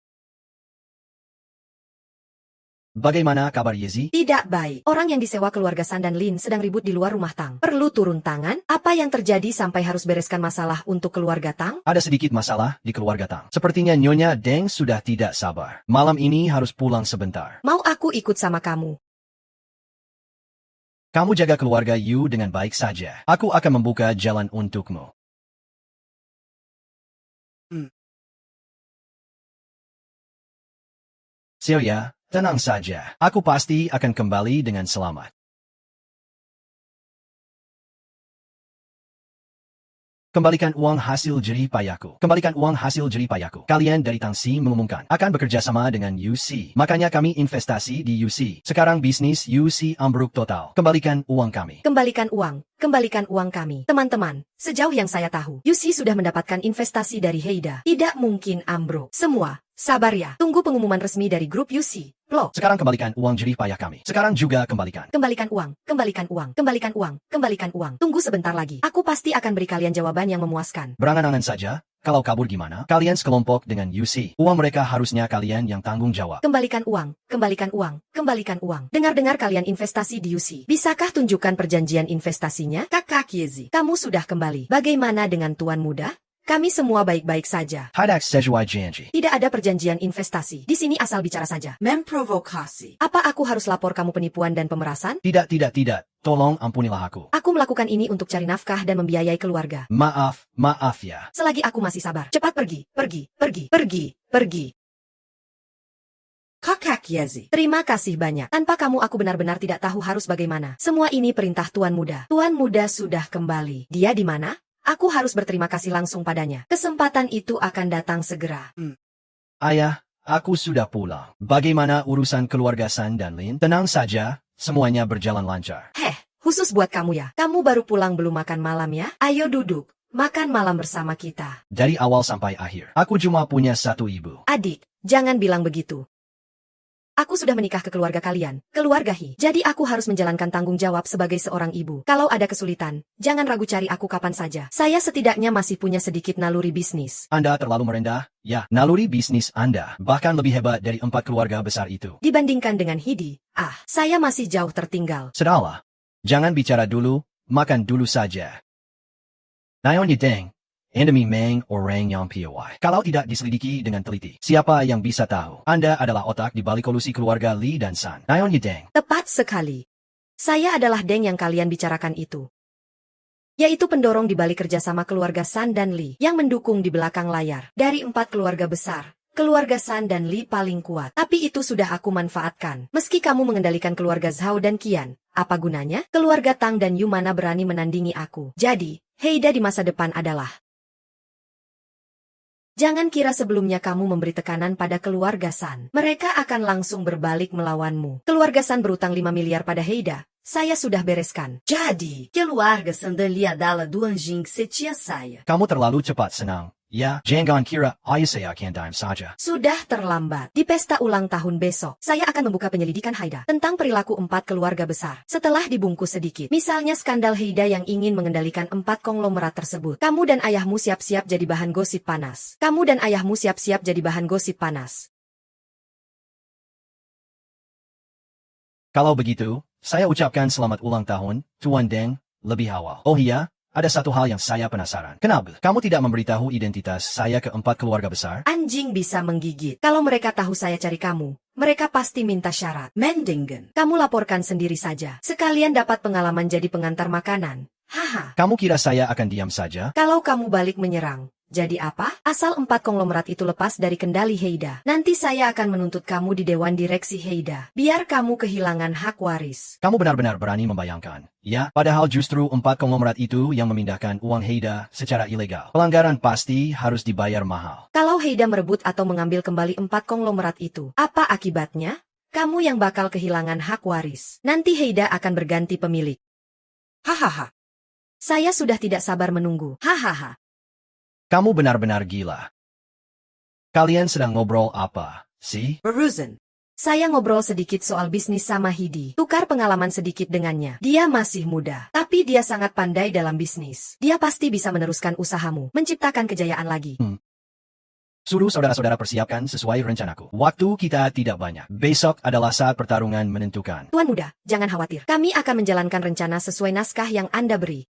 Bagaimana kabar Yezi? Tidak baik. Orang yang disewa keluarga San dan Lin sedang ribut di luar rumah Tang. Perlu turun tangan? Apa yang terjadi sampai harus bereskan masalah untuk keluarga Tang? Ada sedikit masalah di keluarga Tang. Sepertinya Nyonya Deng sudah tidak sabar. Malam ini harus pulang sebentar. Mau aku ikut sama kamu? Kamu jaga keluarga Yu dengan baik saja. Aku akan membuka jalan untukmu. Xiaoya, tenang saja. Aku pasti akan kembali dengan selamat. Kembalikan uang hasil jerih payahku. Kembalikan uang hasil jerih payahku. Kalian dari Tangsi mengumumkan akan bekerja sama dengan UC. Makanya kami investasi di UC. Sekarang bisnis UC ambruk total. Kembalikan uang kami. Kembalikan uang. Kembalikan uang kami. Teman-teman, sejauh yang saya tahu, UC sudah mendapatkan investasi dari Heida. Tidak mungkin ambruk. Semua, sabar ya. Tunggu pengumuman resmi dari grup UC. Plok. Sekarang kembalikan uang jerih payah kami. Sekarang juga kembalikan. Kembalikan uang, kembalikan uang, kembalikan uang, kembalikan uang. Tunggu sebentar lagi. Aku pasti akan beri kalian jawaban yang memuaskan. Berangan-angan saja, Kalau kabur gimana? Kalian sekelompok dengan UC. Uang mereka harusnya kalian yang tanggung jawab. Kembalikan uang, kembalikan uang, kembalikan uang. Dengar-dengar kalian investasi di UC. Bisakah tunjukkan perjanjian investasinya? Kakak Yezi. Kamu sudah kembali. Bagaimana dengan tuan muda? Kami semua baik-baik saja. Tidak sesuai janji. Tidak ada perjanjian investasi. Di sini asal bicara saja. Memprovokasi. Apa aku harus lapor kamu penipuan dan pemerasan? Tidak. Tolong ampunilah aku. Aku melakukan ini untuk cari nafkah dan membiayai keluarga. Maaf ya. Selagi aku masih sabar. Cepat pergi. Kakak Yezi. Terima kasih banyak. Tanpa kamu aku benar-benar tidak tahu harus bagaimana. Semua ini perintah Tuan Muda. Tuan Muda sudah kembali. Dia di mana? Aku harus berterima kasih langsung padanya. Kesempatan itu akan datang segera. Ayah, aku sudah pulang. Bagaimana urusan keluarga San dan Lin? Tenang saja, semuanya berjalan lancar. Khusus buat kamu ya. Kamu baru pulang belum makan malam ya? Ayo duduk. Makan malam bersama kita. Dari awal sampai akhir, aku cuma punya satu ibu. Adik, jangan bilang begitu. Aku sudah menikah ke keluarga kalian, keluarga Hi. Jadi aku harus menjalankan tanggung jawab sebagai seorang ibu. Kalau ada kesulitan, jangan ragu cari aku kapan saja. Saya setidaknya masih punya sedikit naluri bisnis. Anda terlalu merendah. Ya, naluri bisnis Anda bahkan lebih hebat dari 4 keluarga besar itu. Dibandingkan dengan Hidi, saya masih jauh tertinggal. Sudahlah. Jangan bicara dulu, makan dulu saja. Nayon Yedeng, endemi Meng orang yang piawai. Kalau tidak diselidiki dengan teliti, siapa yang bisa tahu? Anda adalah otak di balik kolusi keluarga Li dan San. Nayon Yedeng. Tepat sekali. Saya adalah Deng yang kalian bicarakan itu. Yaitu pendorong di balik kerjasama keluarga San dan Li yang mendukung di belakang layar. Dari 4 keluarga besar, keluarga San dan Li paling kuat. Tapi itu sudah aku manfaatkan. Meski kamu mengendalikan keluarga Zhao dan Qian, apa gunanya? Keluarga Tang dan Yu mana berani menandingi aku. Jadi, Heida di masa depan adalah... Jangan kira sebelumnya kamu memberi tekanan pada keluarga San. Mereka akan langsung berbalik melawanmu. Keluarga San berutang 5 miliar pada Heida. Saya sudah bereskan. Jadi, keluarga Sandan Liadala do anjing setia saya. Kamu terlalu cepat senang. Ya, jangan kira ayah saya akan diam saja. Sudah terlambat. Di pesta ulang tahun besok, saya akan membuka penyelidikan Haida tentang perilaku 4 keluarga besar. Setelah dibungkus sedikit, misalnya skandal Haida yang ingin mengendalikan 4 konglomerat tersebut. Kamu dan ayahmu siap-siap jadi bahan gosip panas. Kalau begitu, saya ucapkan selamat ulang tahun, Tuan Deng, lebih awal. Oh iya, ada satu hal yang saya penasaran. Kenapa kamu tidak memberitahu identitas saya ke 4 keluarga besar? Anjing bisa menggigit. Kalau mereka tahu saya cari kamu, mereka pasti minta syarat. Mendingen. Kamu laporkan sendiri saja. Sekalian dapat pengalaman jadi pengantar makanan. Haha. Kamu kira saya akan diam saja? Kalau kamu balik menyerang, jadi apa? Asal 4 konglomerat itu lepas dari kendali Heida. Nanti saya akan menuntut kamu di Dewan Direksi Heida. Biar kamu kehilangan hak waris. Kamu benar-benar berani membayangkan. Ya, padahal justru 4 konglomerat itu yang memindahkan uang Heida secara ilegal. Pelanggaran pasti harus dibayar mahal. Kalau Heida merebut atau mengambil kembali 4 konglomerat itu, apa akibatnya? Kamu yang bakal kehilangan hak waris. Nanti Heida akan berganti pemilik. Hahaha. Saya sudah tidak sabar menunggu. Hahaha. Kamu benar-benar gila. Kalian sedang ngobrol apa, sih? Beruzen. Saya ngobrol sedikit soal bisnis sama Hidi. Tukar pengalaman sedikit dengannya. Dia masih muda, tapi dia sangat pandai dalam bisnis. Dia pasti bisa meneruskan usahamu, menciptakan kejayaan lagi. Suruh saudara-saudara persiapkan sesuai rencanaku. Waktu kita tidak banyak. Besok adalah saat pertarungan menentukan. Tuan muda, jangan khawatir. Kami akan menjalankan rencana sesuai naskah yang Anda beri.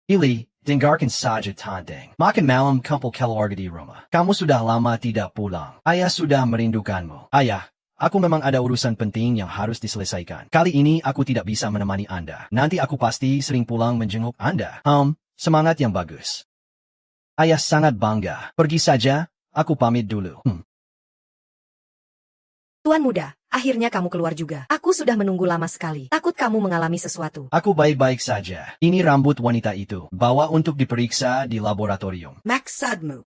Ili, dengarkan saja Tandeng. Makan malam kumpul keluarga di rumah. Kamu sudah lama tidak pulang. Ayah sudah merindukanmu. Ayah, aku memang ada urusan penting yang harus diselesaikan. Kali ini aku tidak bisa menemani Anda. Nanti aku pasti sering pulang menjenguk Anda. Semangat yang bagus. Ayah sangat bangga. Pergi saja, aku pamit dulu. Tuan muda, akhirnya kamu keluar juga. Aku sudah menunggu lama sekali. Takut kamu mengalami sesuatu. Aku baik-baik saja. Ini rambut wanita itu. Bawa untuk diperiksa di laboratorium. Maksadmu.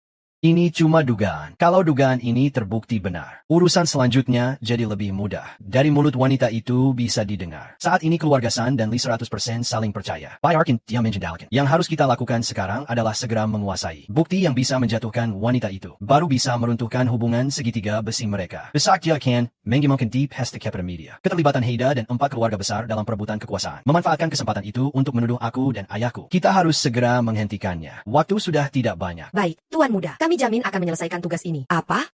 Ini cuma dugaan. Kalau dugaan ini terbukti benar, urusan selanjutnya jadi lebih mudah. Dari mulut wanita itu bisa didengar. Saat ini keluarga San dan Lee 100% saling percaya. Pai Arkin, dia menjendalkan. Yang harus kita lakukan sekarang adalah segera menguasai bukti yang bisa menjatuhkan wanita itu. Baru bisa meruntuhkan hubungan segitiga besi mereka. Besak dia kan, menggimongkan deep hasta kepada media. Keterlibatan Heida dan 4 keluarga besar dalam perebutan kekuasaan. Memanfaatkan kesempatan itu untuk menuduh aku dan ayahku. Kita harus segera menghentikannya. Waktu sudah tidak banyak. Baik, Tuan Muda, kami jamin akan menyelesaikan tugas ini. Apa?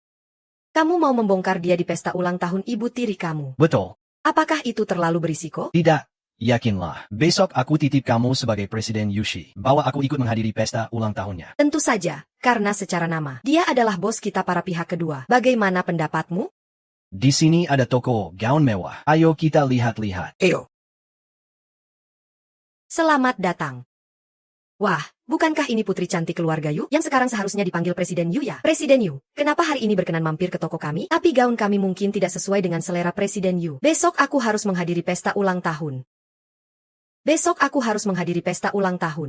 Kamu mau membongkar dia di pesta ulang tahun ibu tiri kamu? Betul. Apakah itu terlalu berisiko? Tidak. Yakinlah, besok aku titip kamu sebagai Presiden Yushi, bahwa aku ikut menghadiri pesta ulang tahunnya. Tentu saja, karena secara nama, dia adalah bos kita para pihak kedua. Bagaimana pendapatmu? Di sini ada toko gaun mewah. Ayo kita lihat-lihat. Eyo. Selamat datang. Wah, bukankah ini putri cantik keluarga Yu yang sekarang seharusnya dipanggil Presiden Yu ya? Presiden Yu, kenapa hari ini berkenan mampir ke toko kami? Tapi gaun kami mungkin tidak sesuai dengan selera Presiden Yu. Besok aku harus menghadiri pesta ulang tahun.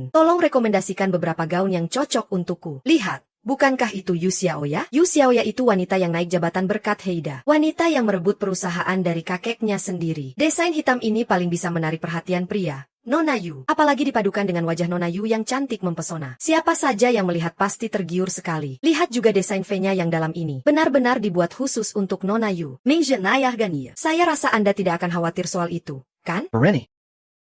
Tolong rekomendasikan beberapa gaun yang cocok untukku. Lihat, bukankah itu Yu Xiaoya? Yu Xiaoya itu wanita yang naik jabatan berkat Heida. Wanita yang merebut perusahaan dari kakeknya sendiri. Desain hitam ini paling bisa menarik perhatian pria. Nona Yu, apalagi dipadukan dengan wajah Nona Yu yang cantik mempesona. Siapa saja yang melihat pasti tergiur sekali. Lihat juga desain V-nya yang dalam ini. Benar-benar dibuat khusus untuk Nona Yu. Menjenayah Gania. Saya rasa Anda tidak akan khawatir soal itu, kan? Bereni,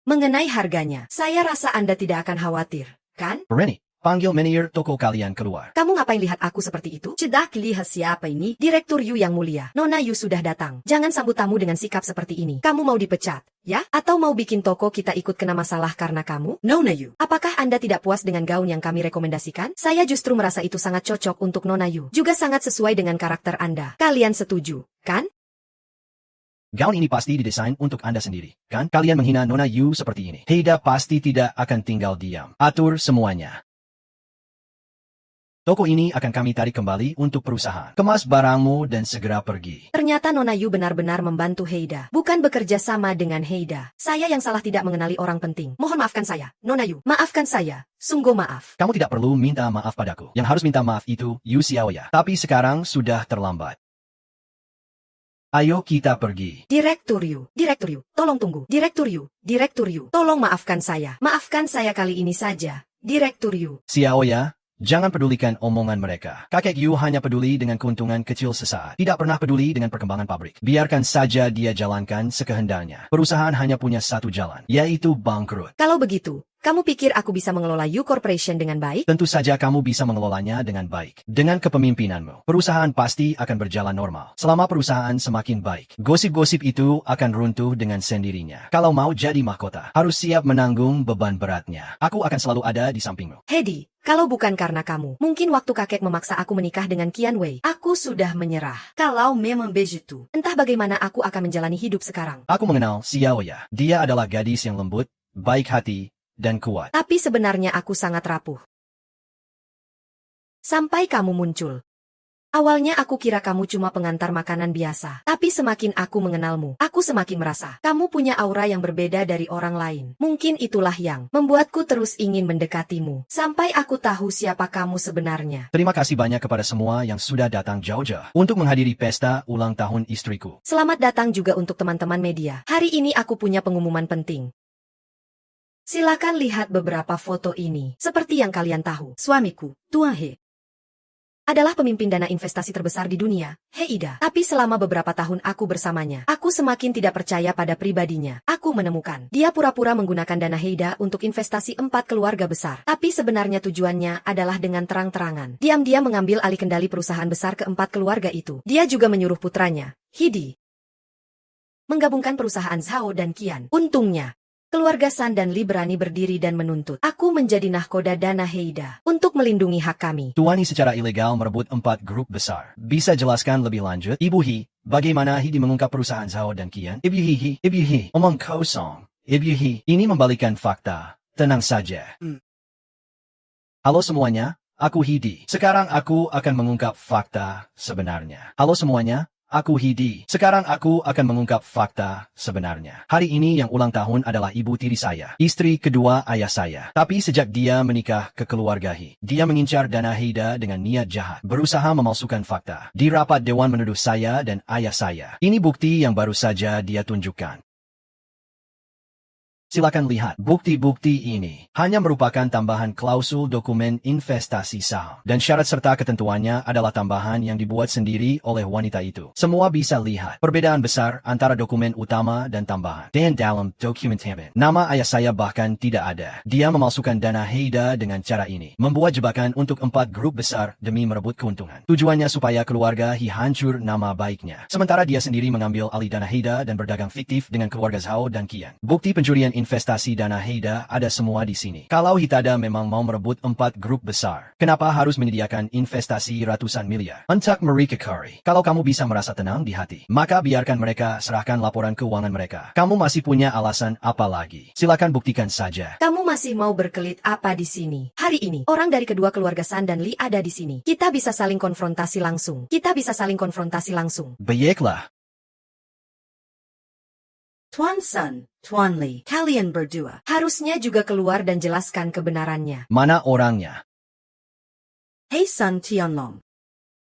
Mengenai harganya, saya rasa Anda tidak akan khawatir, kan? Bereni, panggil manajer toko kalian keluar. Kamu ngapain lihat aku seperti itu? Cedak lihat siapa ini? Direktur Yu yang mulia, Nona Yu sudah datang. Jangan sambut tamu dengan sikap seperti ini. Kamu mau dipecat, ya? Atau mau bikin toko kita ikut kena masalah karena kamu? Nona Yu. Apakah Anda tidak puas dengan gaun yang kami rekomendasikan? Saya justru merasa itu sangat cocok untuk Nona Yu. Juga sangat sesuai dengan karakter Anda. Kalian setuju, kan? Gaun ini pasti didesain untuk Anda sendiri, kan? Kalian menghina Nona Yu seperti ini. Heida pasti tidak akan tinggal diam. Atur semuanya. Toko ini akan kami tarik kembali untuk perusahaan. Kemas barangmu dan segera pergi. Ternyata Nona Yu benar-benar membantu Heida. Bukan bekerja sama dengan Heida. Saya yang salah tidak mengenali orang penting. Mohon maafkan saya, Nona Yu. Maafkan saya. Sungguh maaf. Kamu tidak perlu minta maaf padaku. Yang harus minta maaf itu Yu Xiaoya. Tapi sekarang sudah terlambat. Ayo kita pergi. Direktur Yu, tolong tunggu. Direktur Yu, tolong maafkan saya. Maafkan saya kali ini saja. Direktur Yu. Xiaoya, jangan pedulikan omongan mereka. Kakek Yu hanya peduli dengan keuntungan kecil sesaat. Tidak pernah peduli dengan perkembangan pabrik. Biarkan saja dia jalankan sekehendaknya. Perusahaan hanya punya satu jalan, yaitu bangkrut. Kalau begitu, kamu pikir aku bisa mengelola Yu Corporation dengan baik? Tentu saja kamu bisa mengelolanya dengan baik. Dengan kepemimpinanmu, perusahaan pasti akan berjalan normal. Selama perusahaan semakin baik, gosip-gosip itu akan runtuh dengan sendirinya. Kalau mau jadi mahkota, harus siap menanggung beban beratnya. Aku akan selalu ada di sampingmu. Hedi, kalau bukan karena kamu, mungkin waktu kakek memaksa aku menikah dengan Qian Wei, aku sudah menyerah. Kalau memang begitu. Entah bagaimana aku akan menjalani hidup sekarang. Aku mengenal Xiaoya. Dia adalah gadis yang lembut, baik hati, dan kuat. Tapi sebenarnya aku sangat rapuh. Sampai kamu muncul. Awalnya aku kira kamu cuma pengantar makanan biasa. Tapi semakin aku mengenalmu, aku semakin merasa kamu punya aura yang berbeda dari orang lain. Mungkin itulah yang membuatku terus ingin mendekatimu. Sampai aku tahu siapa kamu sebenarnya. Terima kasih banyak kepada semua yang sudah datang jauh-jauh untuk menghadiri pesta ulang tahun istriku. Selamat datang juga untuk teman-teman media. Hari ini aku punya pengumuman penting. Silakan lihat beberapa foto ini. Seperti yang kalian tahu, Suamiku, Tuan He. adalah pemimpin dana investasi terbesar di dunia, Heida. Tapi selama beberapa tahun aku bersamanya, aku semakin tidak percaya pada pribadinya. Aku menemukan, dia pura-pura menggunakan dana Heida untuk investasi 4 keluarga besar. Tapi sebenarnya tujuannya adalah dengan terang-terangan. Diam-diam mengambil alih kendali perusahaan besar keempat keluarga itu. Dia juga menyuruh putranya, Hidi, menggabungkan perusahaan Zhao dan Qian. Untungnya, keluarga San dan Li berani berdiri dan menuntut aku menjadi nahkoda dana Heida untuk melindungi hak kami. Tuani secara ilegal merebut 4 grup besar. Bisa jelaskan lebih lanjut? Ibu Hi, bagaimana Hidi mengungkap perusahaan Zhao dan Qian? Ibu Hi, omong kosong. Ibu Hi, ini membalikan fakta. Tenang saja. Halo semuanya, aku Hidi. Sekarang aku akan mengungkap fakta sebenarnya. Halo semuanya, Aku Hidi. Sekarang aku akan mengungkap fakta sebenarnya. Hari ini yang ulang tahun adalah ibu tiri saya, istri kedua ayah saya. Tapi sejak dia menikah ke keluarga He, dia mengincar dana Haida dengan niat jahat, berusaha memalsukan fakta. Di rapat dewan menuduh saya dan ayah saya. Ini bukti yang baru saja dia tunjukkan. Silakan lihat, bukti-bukti ini hanya merupakan tambahan klausul dokumen investasi saham. Dan syarat serta ketentuannya adalah tambahan yang dibuat sendiri oleh wanita itu. Semua bisa lihat perbedaan besar antara dokumen utama dan tambahan. Dan dalam dokumen tambahan, nama ayah saya bahkan tidak ada. Dia memalsukan dana Haida dengan cara ini. Membuat jebakan untuk 4 grup besar demi merebut keuntungan. Tujuannya supaya keluarga He hancur nama baiknya. Sementara dia sendiri mengambil alih dana Haida dan berdagang fiktif dengan keluarga Zhao dan Qian. Bukti pencurian investasi dana Haida ada semua di sini. Kalau Hitada memang mau merebut 4 grup besar, kenapa harus menyediakan investasi ratusan miliar? Untuk mereka kari. Kalau kamu bisa merasa tenang di hati, maka biarkan mereka serahkan laporan keuangan mereka. Kamu masih punya alasan apa lagi? Silakan buktikan saja. Kamu masih mau berkelit apa di sini? Hari ini, orang dari kedua keluarga San dan Li ada di sini. Kita bisa saling konfrontasi langsung. Baiklah. Tuan Sun, Tuan Li, kalian berdua. Harusnya juga keluar dan jelaskan kebenarannya. Mana orangnya? Hei Sun Tianlong.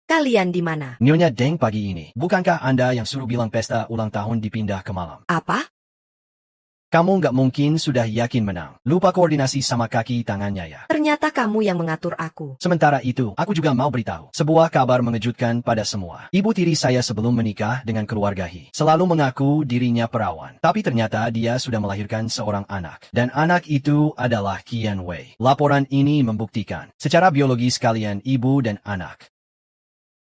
Kalian di mana? Nyonya Deng pagi ini. Bukankah Anda yang suruh bilang pesta ulang tahun dipindah ke malam? Apa? Kamu nggak mungkin sudah yakin menang. Lupa koordinasi sama kaki tangannya ya. Ternyata kamu yang mengatur aku. Sementara itu, aku juga mau beritahu sebuah kabar mengejutkan pada semua. Ibu tiri saya sebelum menikah dengan keluarga He selalu mengaku dirinya perawan. Tapi ternyata dia sudah melahirkan seorang anak. Dan anak itu adalah Qian Wei. Laporan ini membuktikan secara biologis kalian ibu dan anak.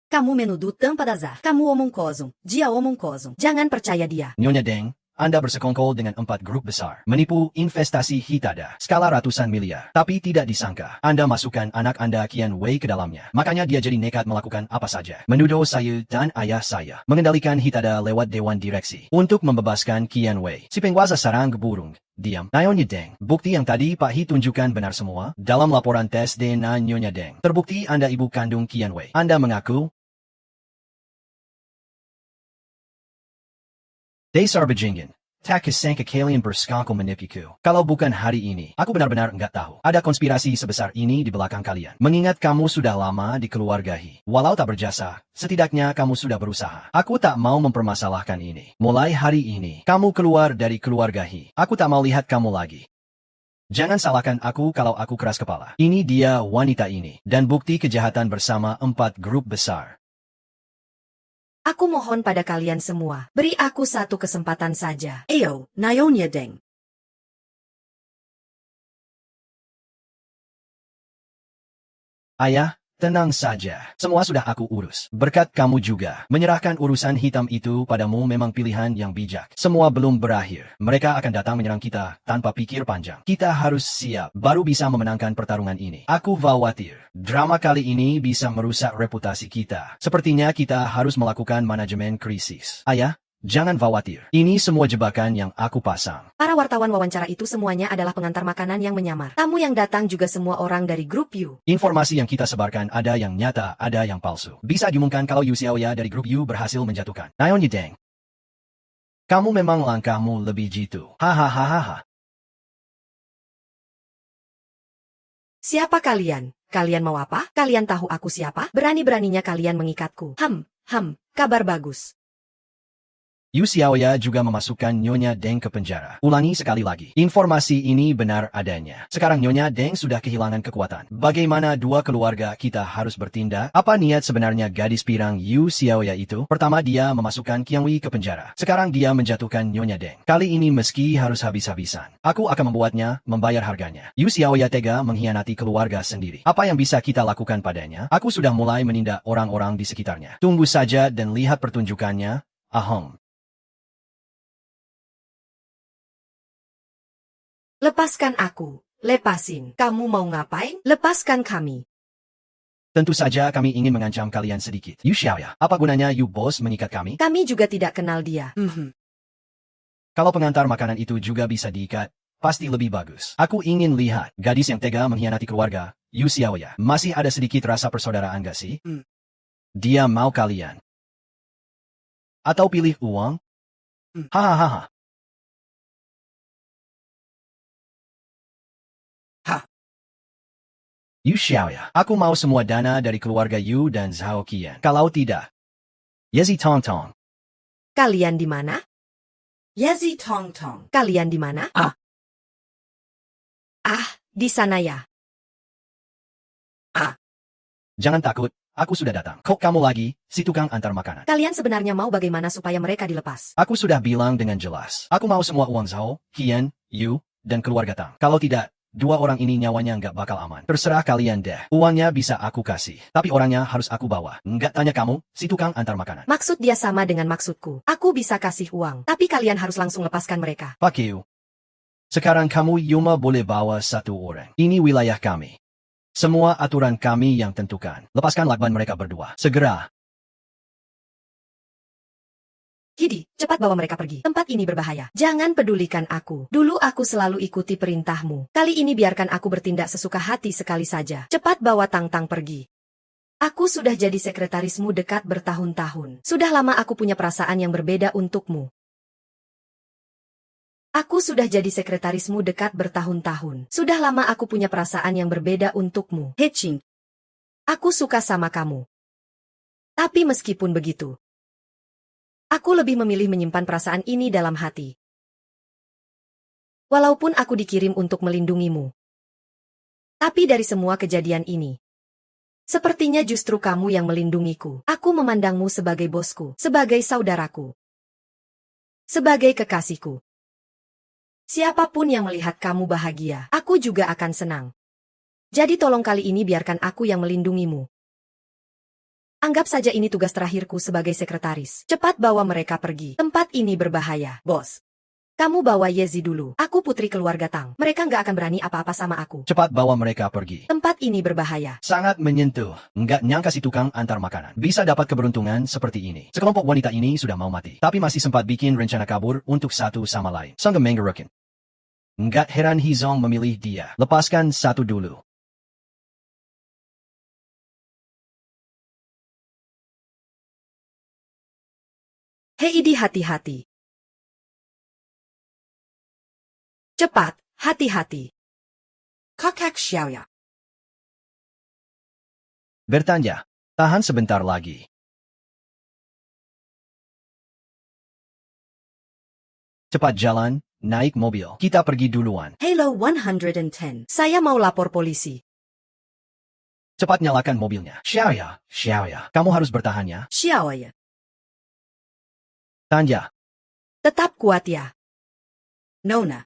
Kamu menuduh tanpa dasar. Kamu omong kosong. Dia omong kosong. Jangan percaya dia. Nyonya Deng, Anda bersekongkol dengan 4 grup besar, menipu investasi Hitada, skala ratusan miliar. Tapi tidak disangka, Anda masukkan anak Anda Qian Wei ke dalamnya. Makanya dia jadi nekat melakukan apa saja. Menuduh saya dan ayah saya, mengendalikan Hitada lewat dewan direksi, untuk membebaskan Qian Wei. Si penguasa sarang burung. Diam. Nyonya Deng, bukti yang tadi Pak He tunjukkan benar semua. Dalam laporan tes DNA Nyonya Deng, terbukti Anda ibu kandung Qian Wei. Anda mengaku, Dasar bajingan. Tak kesangka kalian bersekongkol menipuku. Kalau bukan hari ini, aku benar-benar enggak tahu. Ada konspirasi sebesar ini di belakang kalian. Mengingat kamu sudah lama di keluarga He. Walau tak berjasa, setidaknya kamu sudah berusaha. Aku tak mau mempermasalahkan ini. Mulai hari ini, kamu keluar dari keluarga He. Aku tak mau lihat kamu lagi. Jangan salahkan aku kalau aku keras kepala. Ini dia wanita ini. Dan bukti kejahatan bersama 4 grup besar. Aku mohon pada kalian semua, beri aku satu kesempatan saja. Ayo, Nyonya Deng. Ayah, tenang saja. Semua sudah aku urus. Berkat kamu juga. Menyerahkan urusan hitam itu padamu memang pilihan yang bijak. Semua belum berakhir. Mereka akan datang menyerang kita tanpa pikir panjang. Kita harus siap, baru bisa memenangkan pertarungan ini. Aku khawatir, drama kali ini bisa merusak reputasi kita. Sepertinya kita harus melakukan manajemen krisis. Ayah, jangan khawatir. Ini semua jebakan yang aku pasang. Para wartawan wawancara itu semuanya adalah pengantar makanan yang menyamar. Tamu yang datang juga semua orang dari grup U. Informasi yang kita sebarkan ada yang nyata, ada yang palsu. Bisa diumumkan kalau Yu Xiaoya dari grup U berhasil menjatuhkan Nyonya Deng. Kamu memang langkahmu lebih jitu. Hahaha. Siapa kalian? Kalian mau apa? Kalian tahu aku siapa? Berani-beraninya kalian mengikatku. Kabar bagus. Yu Xiaoya juga memasukkan Nyonya Deng ke penjara. Ulangi sekali lagi. Informasi ini benar adanya. Sekarang Nyonya Deng sudah kehilangan kekuatan. Bagaimana dua keluarga kita harus bertindak? Apa niat sebenarnya gadis pirang Yu Xiaoya itu? Pertama dia memasukkan Qian Wei ke penjara. Sekarang dia menjatuhkan Nyonya Deng. Kali ini meski harus habis-habisan, aku akan membuatnya membayar harganya. Yu Xiaoya tega mengkhianati keluarga sendiri. Apa yang bisa kita lakukan padanya? Aku sudah mulai menindak orang-orang di sekitarnya. Tunggu saja dan lihat pertunjukannya. Ahom. Lepaskan aku. Lepasin. Kamu mau ngapain? Lepaskan kami. Tentu saja kami ingin mengancam kalian sedikit. Yu Xiaoya, apa gunanya Yu Bos mengikat kami? Kami juga tidak kenal dia. Kalau pengantar makanan itu juga bisa diikat, pasti lebih bagus. Aku ingin lihat gadis yang tega mengkhianati keluarga, Yu Xiaoya. Masih ada sedikit rasa persaudaraan gak sih? Dia mau kalian. Atau pilih uang? Hahaha. Ha. Yu Xiaoya, aku mau semua dana dari keluarga Yu dan Zhao Qian. Kalau tidak, Yezi Tong Tong. Kalian di mana? Yezi Tong Tong. Kalian di mana? Ah. Di sana ya. Jangan takut, aku sudah datang. Kok kamu lagi, si tukang antar makanan? Kalian sebenarnya mau bagaimana supaya mereka dilepas? Aku sudah bilang dengan jelas. Aku mau semua uang Zhao, Qian, Yu, dan keluarga Tang. Kalau tidak, dua orang ini nyawanya nggak bakal aman. Terserah kalian deh. Uangnya bisa aku kasih. Tapi orangnya harus aku bawa. Nggak tanya kamu, si tukang antar makanan. Maksud dia sama dengan maksudku. Aku bisa kasih uang, tapi kalian harus langsung lepaskan mereka. Fuck you. Sekarang kamu Yuma boleh bawa satu orang. Ini wilayah kami. Semua aturan kami yang tentukan. Lepaskan lakban mereka berdua. Segera. Hidi, cepat bawa mereka pergi. Tempat ini berbahaya. Jangan pedulikan aku. Dulu aku selalu ikuti perintahmu. Kali ini biarkan aku bertindak sesuka hati sekali saja. Cepat bawa Tang Tang pergi. Aku sudah jadi sekretarismu dekat bertahun-tahun. Sudah lama aku punya perasaan yang berbeda untukmu. Aku sudah jadi sekretarismu dekat bertahun-tahun. Sudah lama aku punya perasaan yang berbeda untukmu. Heching. Aku suka sama kamu. Tapi meskipun begitu, aku lebih memilih menyimpan perasaan ini dalam hati. Walaupun aku dikirim untuk melindungimu. Tapi dari semua kejadian ini, sepertinya justru kamu yang melindungiku. Aku memandangmu sebagai bosku, sebagai saudaraku, sebagai kekasihku. Siapapun yang melihat kamu bahagia, aku juga akan senang. Jadi tolong kali ini biarkan aku yang melindungimu. Anggap saja ini tugas terakhirku sebagai sekretaris. Cepat bawa mereka pergi. Tempat ini berbahaya. Bos, kamu bawa Yezi dulu. Aku putri keluarga Tang. Mereka nggak akan berani apa-apa sama aku. Cepat bawa mereka pergi. Tempat ini berbahaya. Sangat menyentuh. Nggak nyangka si tukang antar makanan bisa dapat keberuntungan seperti ini. Sekelompok wanita ini sudah mau mati. Tapi masih sempat bikin rencana kabur untuk satu sama lain. Sangat menggerukan. Nggak heran Hizong memilih dia. Lepaskan satu dulu. Heidi, hati-hati. Cepat, hati-hati. Kakak Xiaoya. Bertanya. Tahan sebentar lagi. Cepat jalan, naik mobil. Kita pergi duluan. Halo 110. Saya mau lapor polisi. Cepat nyalakan mobilnya. Xiaoya, Xiaoya. Kamu harus bertahan ya. Xiaoya. Tanya. Tetap kuat ya. Nona.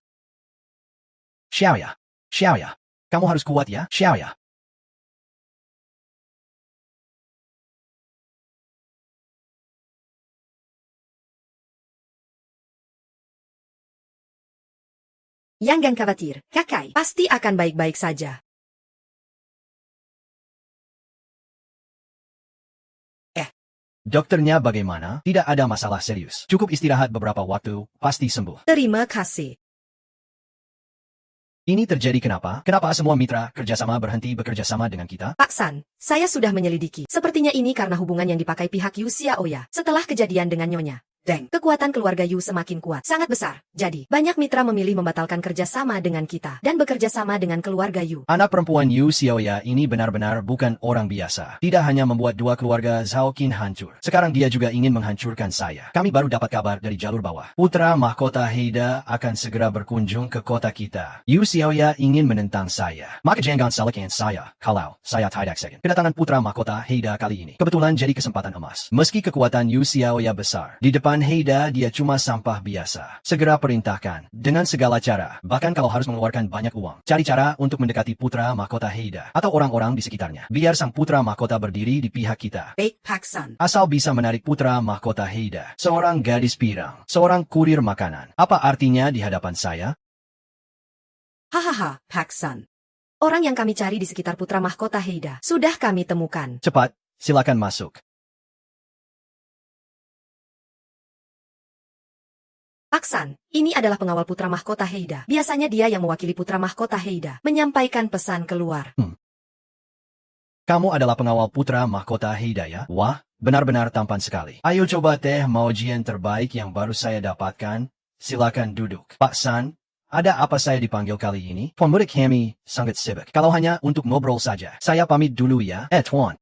Xiaoya, Xiaoya. Kamu harus kuat ya, Xiaoya. Jangan khawatir, kakak. Pasti akan baik-baik saja. Dokternya bagaimana? Tidak ada masalah serius. Cukup istirahat beberapa waktu, pasti sembuh. Terima kasih. Ini terjadi kenapa? Kenapa semua mitra kerjasama berhenti bekerja sama dengan kita? Pak San, saya sudah menyelidiki. Sepertinya ini karena hubungan yang dipakai pihak Yu Xiaoya. Setelah kejadian dengan Nyonya Deng, kekuatan keluarga Yu semakin kuat, sangat besar. Jadi, banyak mitra memilih membatalkan kerjasama dengan kita dan bekerja sama dengan keluarga Yu. Anak perempuan Yu Xiaoya ini benar-benar bukan orang biasa. Tidak hanya membuat dua keluarga Zhao Qin hancur. Sekarang dia juga ingin menghancurkan saya. Kami baru dapat kabar dari jalur bawah. Putra mahkota Heida akan segera berkunjung ke kota kita. Yu Xiaoya ingin menentang saya. Maka jangan salahkan saya kalau saya tidak segan. Kedatangan putra mahkota Heida kali ini kebetulan jadi kesempatan emas. Meski kekuatan Yu Xiaoya besar, di depan Heida dia cuma sampah biasa. Segera perintahkan dengan segala cara. Bahkan kalau harus mengeluarkan banyak uang. Cari cara untuk mendekati putra mahkota Heida atau orang-orang di sekitarnya. Biar sang putra mahkota berdiri di pihak kita. Baik Pak San. Asal bisa menarik putra mahkota Heida. Seorang gadis pirang. Seorang kurir makanan. Apa artinya di hadapan saya? Hahaha, Pak San. Orang yang kami cari di sekitar putra mahkota Heida sudah kami temukan. Cepat, silakan masuk. Pak San, ini adalah pengawal putra mahkota Heida. Biasanya dia yang mewakili putra mahkota Heida, menyampaikan pesan keluar. Kamu adalah pengawal putra mahkota Heida ya? Wah, benar-benar tampan sekali. Ayo coba teh Maojian terbaik yang baru saya dapatkan. Silakan duduk. Pak San, ada apa saya dipanggil kali ini? Tuan muda kami sangat sibuk. Kalau hanya untuk ngobrol saja, saya pamit dulu ya. Tuan.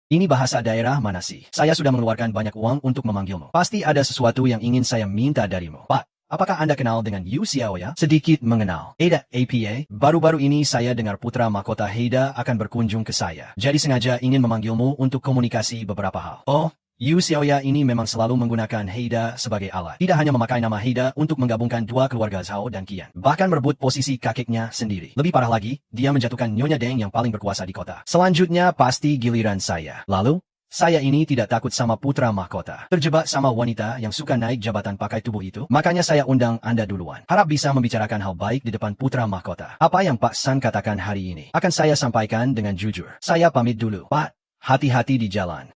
Ini bahasa daerah mana sih? Saya sudah mengeluarkan banyak uang untuk memanggilmu. Pasti ada sesuatu yang ingin saya minta darimu. Pak, apakah Anda kenal dengan Yu Xiaoya? Sedikit mengenal. APA, baru-baru ini saya dengar putra mahkota Heida akan berkunjung ke saya. Jadi sengaja ingin memanggilmu untuk komunikasi beberapa hal. Oh, Yu Xiaoya ini memang selalu menggunakan Heida sebagai alat. Tidak hanya memakai nama Heida untuk menggabungkan dua keluarga Zhao dan Qian. Bahkan merebut posisi kakeknya sendiri. Lebih parah lagi, dia menjatuhkan Nyonya Deng yang paling berkuasa di kota. Selanjutnya pasti giliran saya. Lalu, saya ini tidak takut sama putra mahkota. Terjebak sama wanita yang suka naik jabatan pakai tubuh itu. Makanya saya undang Anda duluan. Harap bisa membicarakan hal baik di depan putra mahkota. Apa yang Pak San katakan hari ini akan saya sampaikan dengan jujur. Saya pamit dulu. Pak, hati-hati di jalan.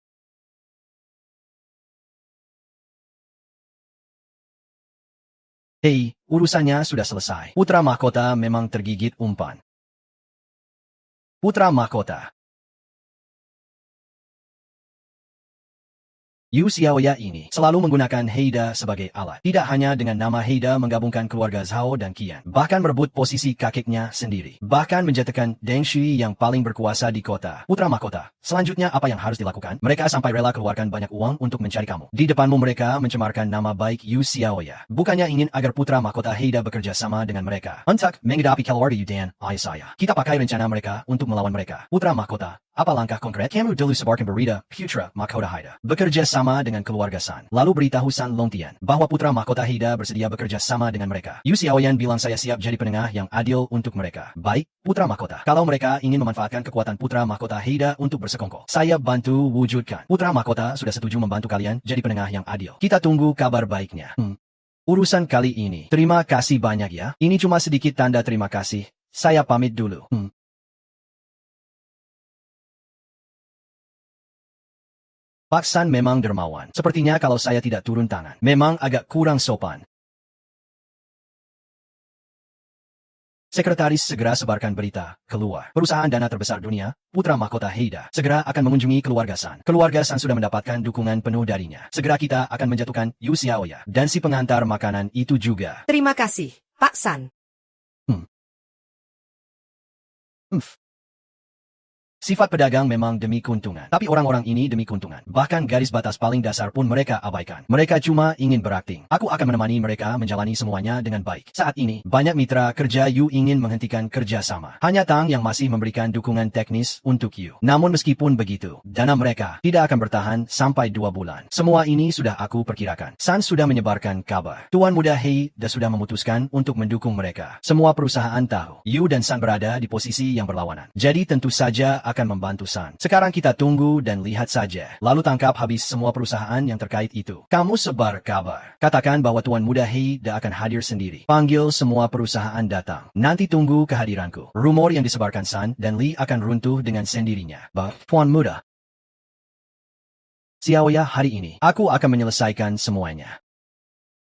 Hei, urusannya sudah selesai. Putra mahkota memang tergigit umpan. Putra mahkota. Yu Xiaoya ini selalu menggunakan Heida sebagai alat. Tidak hanya dengan nama Heida menggabungkan keluarga Zhao dan Qian, bahkan merebut posisi kakeknya sendiri. Bahkan menjatuhkan Deng Shui yang paling berkuasa di kota. Putra mahkota, selanjutnya apa yang harus dilakukan? Mereka sampai rela keluarkan banyak uang untuk mencari kamu. Di depanmu mereka mencemarkan nama baik Yu Xiaoya. Bukannya ingin agar putra mahkota Heida bekerja sama dengan mereka. Untuk menghadapi keluarga Yu dan ayah saya. Kita pakai rencana mereka untuk melawan mereka. Putra mahkota, apa langkah konkret? Kamu dulu sebarkan berita putra mahkota Heida bekerja sama dengan keluarga San. Lalu beritahu San Longtian bahwa putra mahkota Heida bersedia bekerja sama dengan mereka. Yu Xiaoyan bilang saya siap jadi penengah yang adil untuk mereka. Baik, putra mahkota. Kalau mereka ingin memanfaatkan kekuatan putra mahkota Heida untuk bersekongkol, saya bantu wujudkan. Putra mahkota sudah setuju membantu kalian jadi penengah yang adil. Kita tunggu kabar baiknya. Urusan kali ini. Terima kasih banyak ya. Ini cuma sedikit tanda terima kasih. Saya pamit dulu. Pak San memang dermawan. Sepertinya kalau saya tidak turun tangan, memang agak kurang sopan. Sekretaris segera sebarkan berita keluar. Perusahaan dana terbesar dunia, putra mahkota Heida, segera akan mengunjungi keluarga San. Keluarga San sudah mendapatkan dukungan penuh darinya. Segera kita akan menjatuhkan Yu Xiaoya dan si pengantar makanan itu juga. Terima kasih, Pak San. Sifat pedagang memang demi keuntungan. Tapi orang-orang ini demi keuntungan. Bahkan garis batas paling dasar pun mereka abaikan. Mereka cuma ingin berakting. Aku akan menemani mereka menjalani semuanya dengan baik. Saat ini, banyak mitra kerja Yu ingin menghentikan kerja sama. Hanya Tang yang masih memberikan dukungan teknis untuk Yu. Namun meskipun begitu, dana mereka tidak akan bertahan sampai 2 bulan. Semua ini sudah aku perkirakan. San sudah menyebarkan kabar. Tuan Muda Heida sudah memutuskan untuk mendukung mereka. Semua perusahaan tahu Yu dan San berada di posisi yang berlawanan. Jadi tentu saja akan membantu San. Sekarang kita tunggu dan lihat saja. Lalu tangkap habis semua perusahaan yang terkait itu. Kamu sebar kabar. Katakan bahwa Tuan Muda Heida akan hadir sendiri. Panggil semua perusahaan datang. Nanti tunggu kehadiranku. Rumor yang disebarkan San dan Li akan runtuh dengan sendirinya. Tuan Muda Xiaoya, hari ini aku akan menyelesaikan semuanya.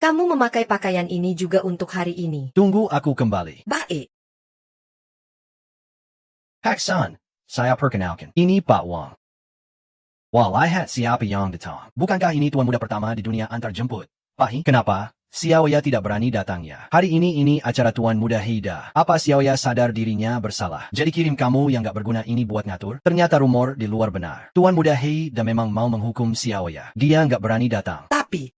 Kamu memakai pakaian ini juga untuk hari ini. Tunggu aku kembali. Baik. Pak San, saya perkenalkan. Ini Pak Wang. Lihat siapa yang datang. Bukankah ini tuan muda pertama di dunia antar jemput? Pahi, kenapa Xiaoya tidak berani datangnya? Hari ini acara tuan muda Heida. Apa Xiaoya sadar dirinya bersalah? Jadi kirim kamu yang gak berguna ini buat ngatur? Ternyata rumor di luar benar. Tuan muda Heida memang mau menghukum Xiaoya. Dia gak berani datang. Tapi,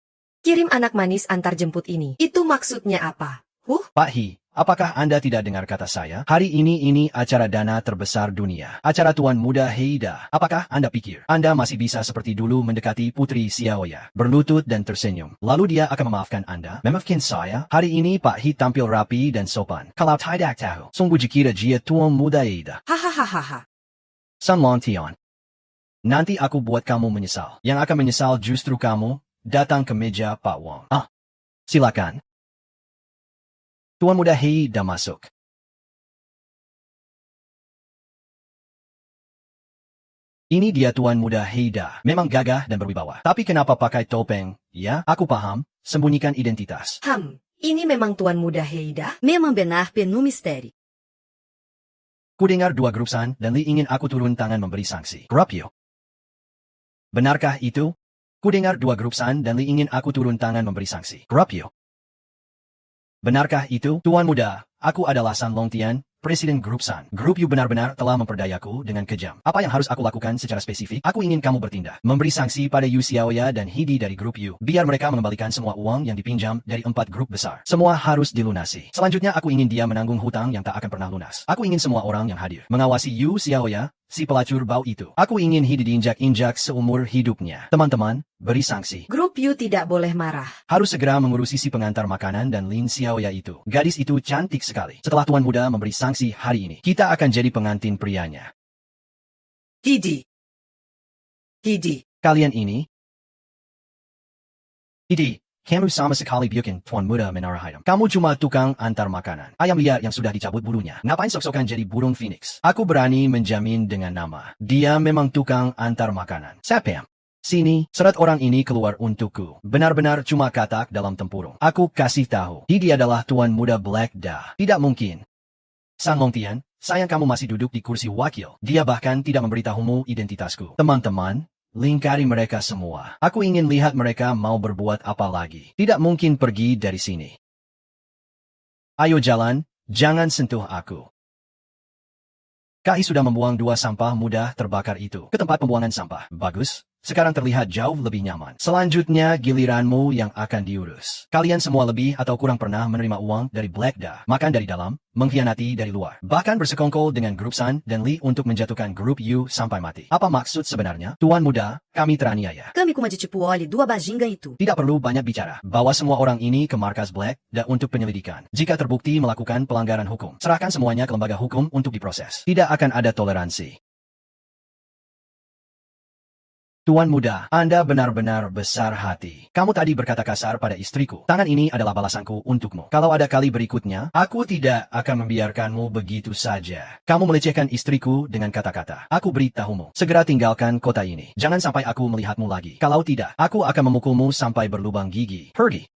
kirim anak manis antar jemput ini. Itu maksudnya apa? Pak Hi, apakah Anda tidak dengar kata saya? Hari ini acara dana terbesar dunia. Acara Tuan Muda Heida. Apakah Anda pikir Anda masih bisa seperti dulu mendekati Putri Xiaoya, berlutut dan tersenyum? Lalu dia akan memaafkan Anda? Memaafkan saya? Hari ini Pak Hi tampil rapi dan sopan. Kalau tidak tahu, sungguh jikira dia Tuan Muda Heida. Hahaha. San Longtian. Nanti aku buat kamu menyesal. Yang akan menyesal justru kamu. Datang ke meja Pak Wang. Silakan. Tuan Muda Heida masuk. Ini dia Tuan Muda Heida. Memang gagah dan berwibawa. Tapi kenapa pakai topeng? Ya, aku paham. Sembunyikan identitas. Ini memang Tuan Muda Heida? Memang benar penuh misteri. Kudengar dua grup San dan Li ingin aku turun tangan memberi sanksi. Grup Yu. Benarkah itu? Kudengar dua grup San dan Li ingin aku turun tangan memberi sanksi. Grup Yu. Benarkah itu? Tuan muda, aku adalah San Longtian, Presiden Grup San. Grup Yu benar-benar telah memperdayaku dengan kejam. Apa yang harus aku lakukan secara spesifik? Aku ingin kamu bertindak. Memberi sanksi pada Yu Xiaoya dan Hidi dari Grup Yu. Biar mereka mengembalikan semua uang yang dipinjam dari 4 grup besar. Semua harus dilunasi. Selanjutnya aku ingin dia menanggung hutang yang tak akan pernah lunas. Aku ingin semua orang yang hadir mengawasi Yu Xiaoya, si pelacur bau itu. Aku ingin Hidi diinjak-injak seumur hidupnya. Teman-teman, beri sanksi. Grup Yu tidak boleh marah. Harus segera mengurusi si pengantar makanan dan Lin Xiaoya itu. Gadis itu cantik sekali. Setelah Tuan Muda memberi sanksi hari ini, kita akan jadi pengantin prianya. Hidi. Kalian ini? Hidi, kamu sama sekali bukan Tuan Muda menara ayam. Kamu cuma tukang antar makanan. Ayam liar yang sudah dicabut bulunya. Ngapain sok-sokan jadi burung phoenix? Aku berani menjamin dengan nama. Dia memang tukang antar makanan. Sapam. Sini, serat orang ini keluar untukku. Benar-benar cuma katak dalam tempurung. Aku kasih tahu. Hidi adalah Tuan Muda Black Da. Tidak mungkin. San Longtian, sayang kamu masih duduk di kursi wakil. Dia bahkan tidak memberitahumu identitasku. Teman-teman, lingkari mereka semua. Aku ingin lihat mereka mau berbuat apa lagi. Tidak mungkin pergi dari sini. Ayo jalan, jangan sentuh aku. Kai sudah membuang 2 sampah mudah terbakar itu ke tempat pembuangan sampah. Bagus. Sekarang terlihat jauh lebih nyaman. Selanjutnya giliranmu yang akan diurus. Kalian semua lebih atau kurang pernah menerima uang dari Black Da. Makan dari dalam, mengkhianati dari luar. Bahkan bersekongkol dengan grup San dan Li untuk menjatuhkan grup Yu sampai mati. Apa maksud sebenarnya? Tuan muda, kami teraniaya. Kami kuma de tipo olhe 2 bajingan itu. Tidak perlu banyak bicara. Bawa semua orang ini ke markas Black Da untuk penyelidikan. Jika terbukti melakukan pelanggaran hukum, serahkan semuanya ke lembaga hukum untuk diproses. Tidak akan ada toleransi. Tuan muda, Anda benar-benar besar hati. Kamu tadi berkata kasar pada istriku. Tangan ini adalah balasanku untukmu. Kalau ada kali berikutnya, aku tidak akan membiarkanmu begitu saja. Kamu melecehkan istriku dengan kata-kata. Aku beritahumu, segera tinggalkan kota ini. Jangan sampai aku melihatmu lagi. Kalau tidak, aku akan memukulmu sampai berlubang gigi. Pergi.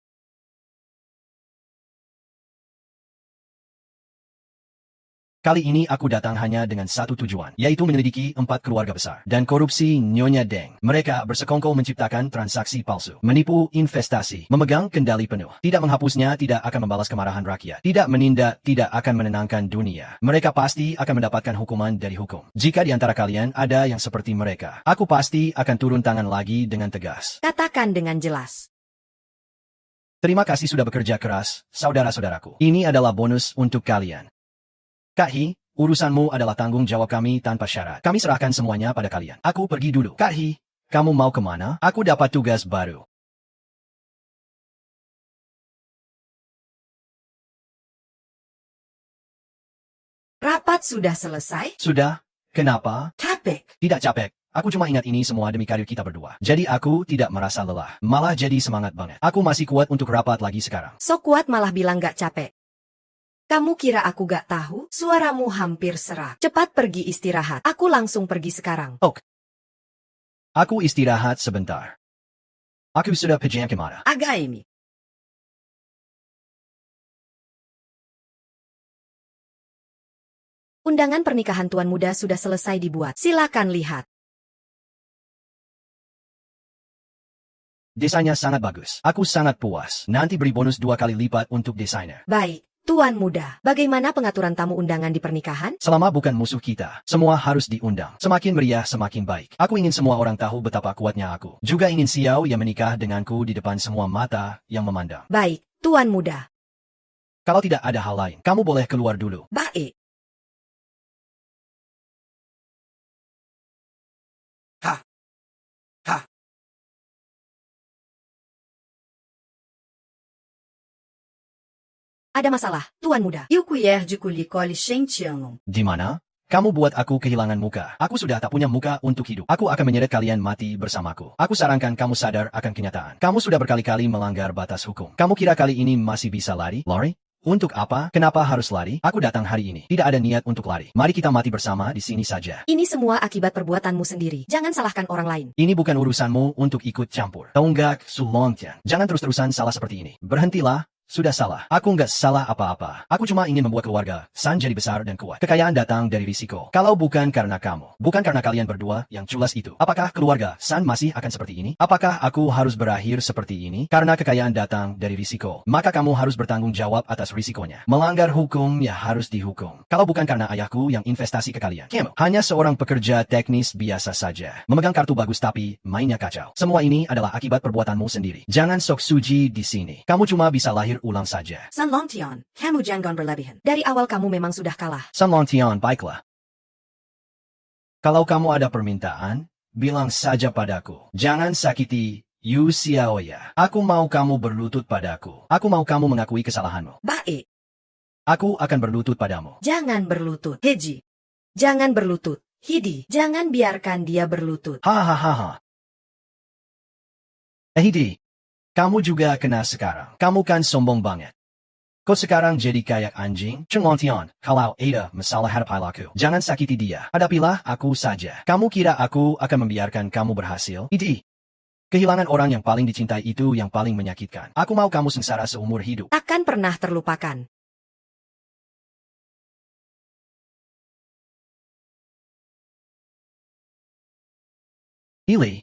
Kali ini aku datang hanya dengan satu tujuan, yaitu menyelidiki 4 keluarga besar dan korupsi Nyonya Deng. Mereka bersekongkol menciptakan transaksi palsu, menipu investasi, memegang kendali penuh. Tidak menghapusnya tidak akan membalas kemarahan rakyat. Tidak menindak tidak akan menenangkan dunia. Mereka pasti akan mendapatkan hukuman dari hukum. Jika di antara kalian ada yang seperti mereka, aku pasti akan turun tangan lagi dengan tegas. Katakan dengan jelas. Terima kasih sudah bekerja keras, saudara-saudaraku. Ini adalah bonus untuk kalian. Kak Hi, urusanmu adalah tanggung jawab kami tanpa syarat. Kami serahkan semuanya pada kalian. Aku pergi dulu. Kak Hi, kamu mau kemana? Aku dapat tugas baru. Rapat sudah selesai? Sudah? Kenapa? Capek. Tidak capek. Aku cuma ingat ini semua demi karir kita berdua. Jadi aku tidak merasa lelah. Malah jadi semangat banget. Aku masih kuat untuk rapat lagi sekarang. So kuat malah bilang gak capek. Kamu kira aku gak tahu? Suaramu hampir serak. Cepat pergi istirahat. Aku langsung pergi sekarang. Aku istirahat sebentar. Aku sudah pejam kemana? HM. Undangan pernikahan Tuan Muda sudah selesai dibuat. Silakan lihat. Desainnya sangat bagus. Aku sangat puas. Nanti beri bonus 2 kali lipat untuk desainer. Baik. Tuan Muda, bagaimana pengaturan tamu undangan di pernikahan? Selama bukan musuh kita, semua harus diundang. Semakin meriah, semakin baik. Aku ingin semua orang tahu betapa kuatnya aku. Juga ingin Xiao yang menikah denganku di depan semua mata yang memandang. Baik, Tuan Muda. Kalau tidak ada hal lain, kamu boleh keluar dulu. Baik. Ada masalah, Tuan Muda. E o cuier de Kulikoli Shentianon. Di mana? Kamu buat aku kehilangan muka. Aku sudah tak punya muka untuk hidup. Aku akan menyeret kalian mati bersamaku. Aku sarankan kamu sadar akan kenyataan. Kamu sudah berkali-kali melanggar batas hukum. Kamu kira kali ini masih bisa lari? Lari? Untuk apa? Kenapa harus lari? Aku datang hari ini. Tidak ada niat untuk lari. Mari kita mati bersama di sini saja. Ini semua akibat perbuatanmu sendiri. Jangan salahkan orang lain. Ini bukan urusanmu untuk ikut campur. Tonggak Su Longtian. Jangan terus-terusan salah seperti ini. Berhentilah. sudah salah. Aku nggak salah apa-apa. Aku cuma ingin membuat keluarga San jadi besar dan kuat. Kekayaan datang dari risiko. Kalau bukan karena kamu, bukan karena kalian berdua yang culas itu, apakah keluarga San masih akan seperti ini? Apakah aku harus berakhir seperti ini? Karena kekayaan datang dari risiko, maka kamu harus bertanggung jawab atas risikonya. Melanggar hukum ya harus dihukum. Kalau bukan karena ayahku yang investasi ke kalian, kamu hanya seorang pekerja teknis biasa saja. Memegang kartu bagus tapi mainnya kacau. Semua ini adalah akibat perbuatanmu sendiri. Jangan sok suji di sini. Kamu cuma bisa lahir ulang saja. San Long Tian, kamu jangan berlebihan. Dari awal kamu memang sudah kalah. San Long Tian, baiklah. Kalau kamu ada permintaan, bilang saja padaku. Jangan sakiti Yu Xiaoya. Aku mau kamu berlutut padaku. Aku mau kamu mengakui kesalahanmu. Baik, Aku akan berlutut padamu. Jangan berlutut. Heji, Jangan berlutut. Hidi, Jangan biarkan dia berlutut. Hahaha. Hidi, kamu juga kena sekarang. Kamu kan sombong banget. Kau sekarang jadi kayak anjing? Chenglongtian, kalau ada masalah hadapi laku, jangan sakiti dia. Hadapilah aku saja. Kamu kira aku akan membiarkan kamu berhasil? Hidi. Kehilangan orang yang paling dicintai itu yang paling menyakitkan. Aku mau kamu sengsara seumur hidup. Takkan pernah terlupakan. Ili,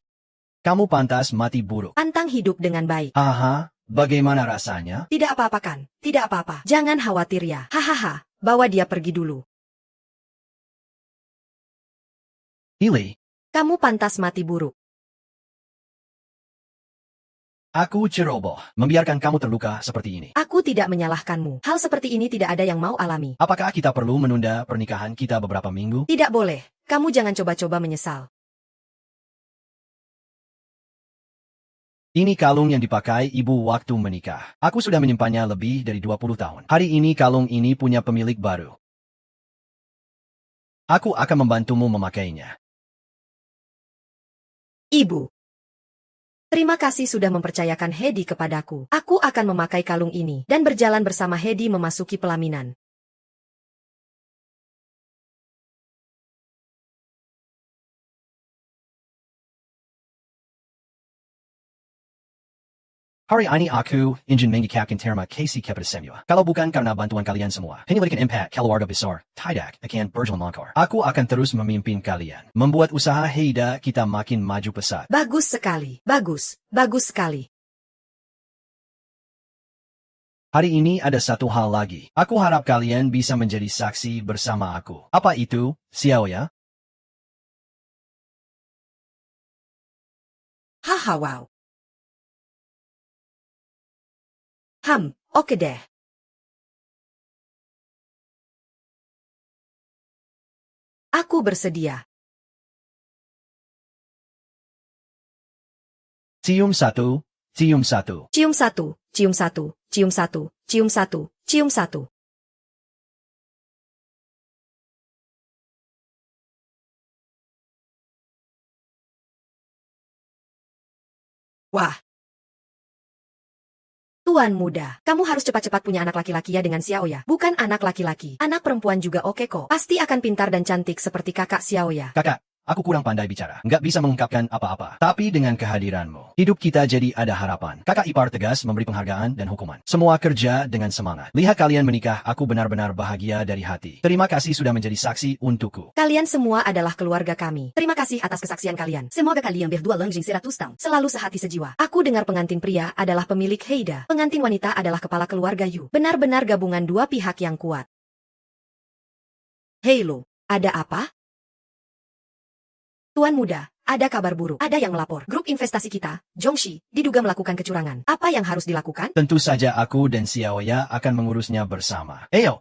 kamu pantas mati buruk. Pantang hidup dengan baik. Haha, bagaimana rasanya? Tidak apa-apa kan? Tidak apa-apa. Jangan khawatir ya. Hahaha. Bawa dia pergi dulu. Ili, Kamu pantas mati buruk. aku ceroboh, membiarkan kamu terluka seperti ini. Aku tidak menyalahkanmu. Hal seperti ini tidak ada yang mau alami. Apakah kita perlu menunda pernikahan kita beberapa minggu? Tidak boleh. Kamu jangan coba-coba menyesal. Ini kalung yang dipakai ibu waktu menikah. Aku sudah menyimpannya lebih dari 20 tahun. Hari ini kalung ini punya pemilik baru. Aku akan membantumu memakainya. Ibu. Terima kasih sudah mempercayakan Hedi kepadaku. Aku akan memakai kalung ini dan berjalan bersama Hedi memasuki pelaminan. Hari ini aku ingin mengucapkan terima kasih kepada semua. Kalau bukan karena bantuan kalian semua, penyelidikan impact keluarga besar, tidak akan berjalan lancar. Aku akan terus memimpin kalian, membuat usaha Heida kita makin maju pesat. Bagus sekali. Bagus. Bagus sekali. Hari ini ada satu hal lagi. Aku harap kalian bisa menjadi saksi bersama aku. Apa itu, Xiaoya? Haha wow. Oke deh. Aku bersedia. Cium satu, cium satu. Cium satu, cium satu, cium satu, cium satu, cium satu. Wah. Tuan muda, kamu harus cepat-cepat punya anak laki-laki ya dengan Xiaoya. Bukan anak laki-laki, anak perempuan juga oke kok. Pasti akan pintar dan cantik seperti kakak Xiaoya. Kakak, aku kurang pandai bicara. Nggak bisa mengungkapkan apa-apa. Tapi dengan kehadiranmu, hidup kita jadi ada harapan. Kakak ipar tegas memberi penghargaan dan hukuman. Semua kerja dengan semangat. Lihat kalian menikah, aku benar-benar bahagia dari hati. Terima kasih sudah menjadi saksi untukku. Kalian semua adalah keluarga kami. Terima kasih atas kesaksian kalian. semoga kalian berdua langgeng 100 tahun. Selalu sehati sejiwa. Aku dengar pengantin pria adalah pemilik Heida. Pengantin wanita adalah kepala keluarga Yu. Benar-benar gabungan dua pihak yang kuat. Hei lo, ada apa? Tuan muda, ada kabar buruk. Ada yang melapor. Grup investasi kita, Zhongxi, diduga melakukan kecurangan. Apa yang harus dilakukan? Tentu saja aku dan Xiaoya akan mengurusnya bersama. Ayo.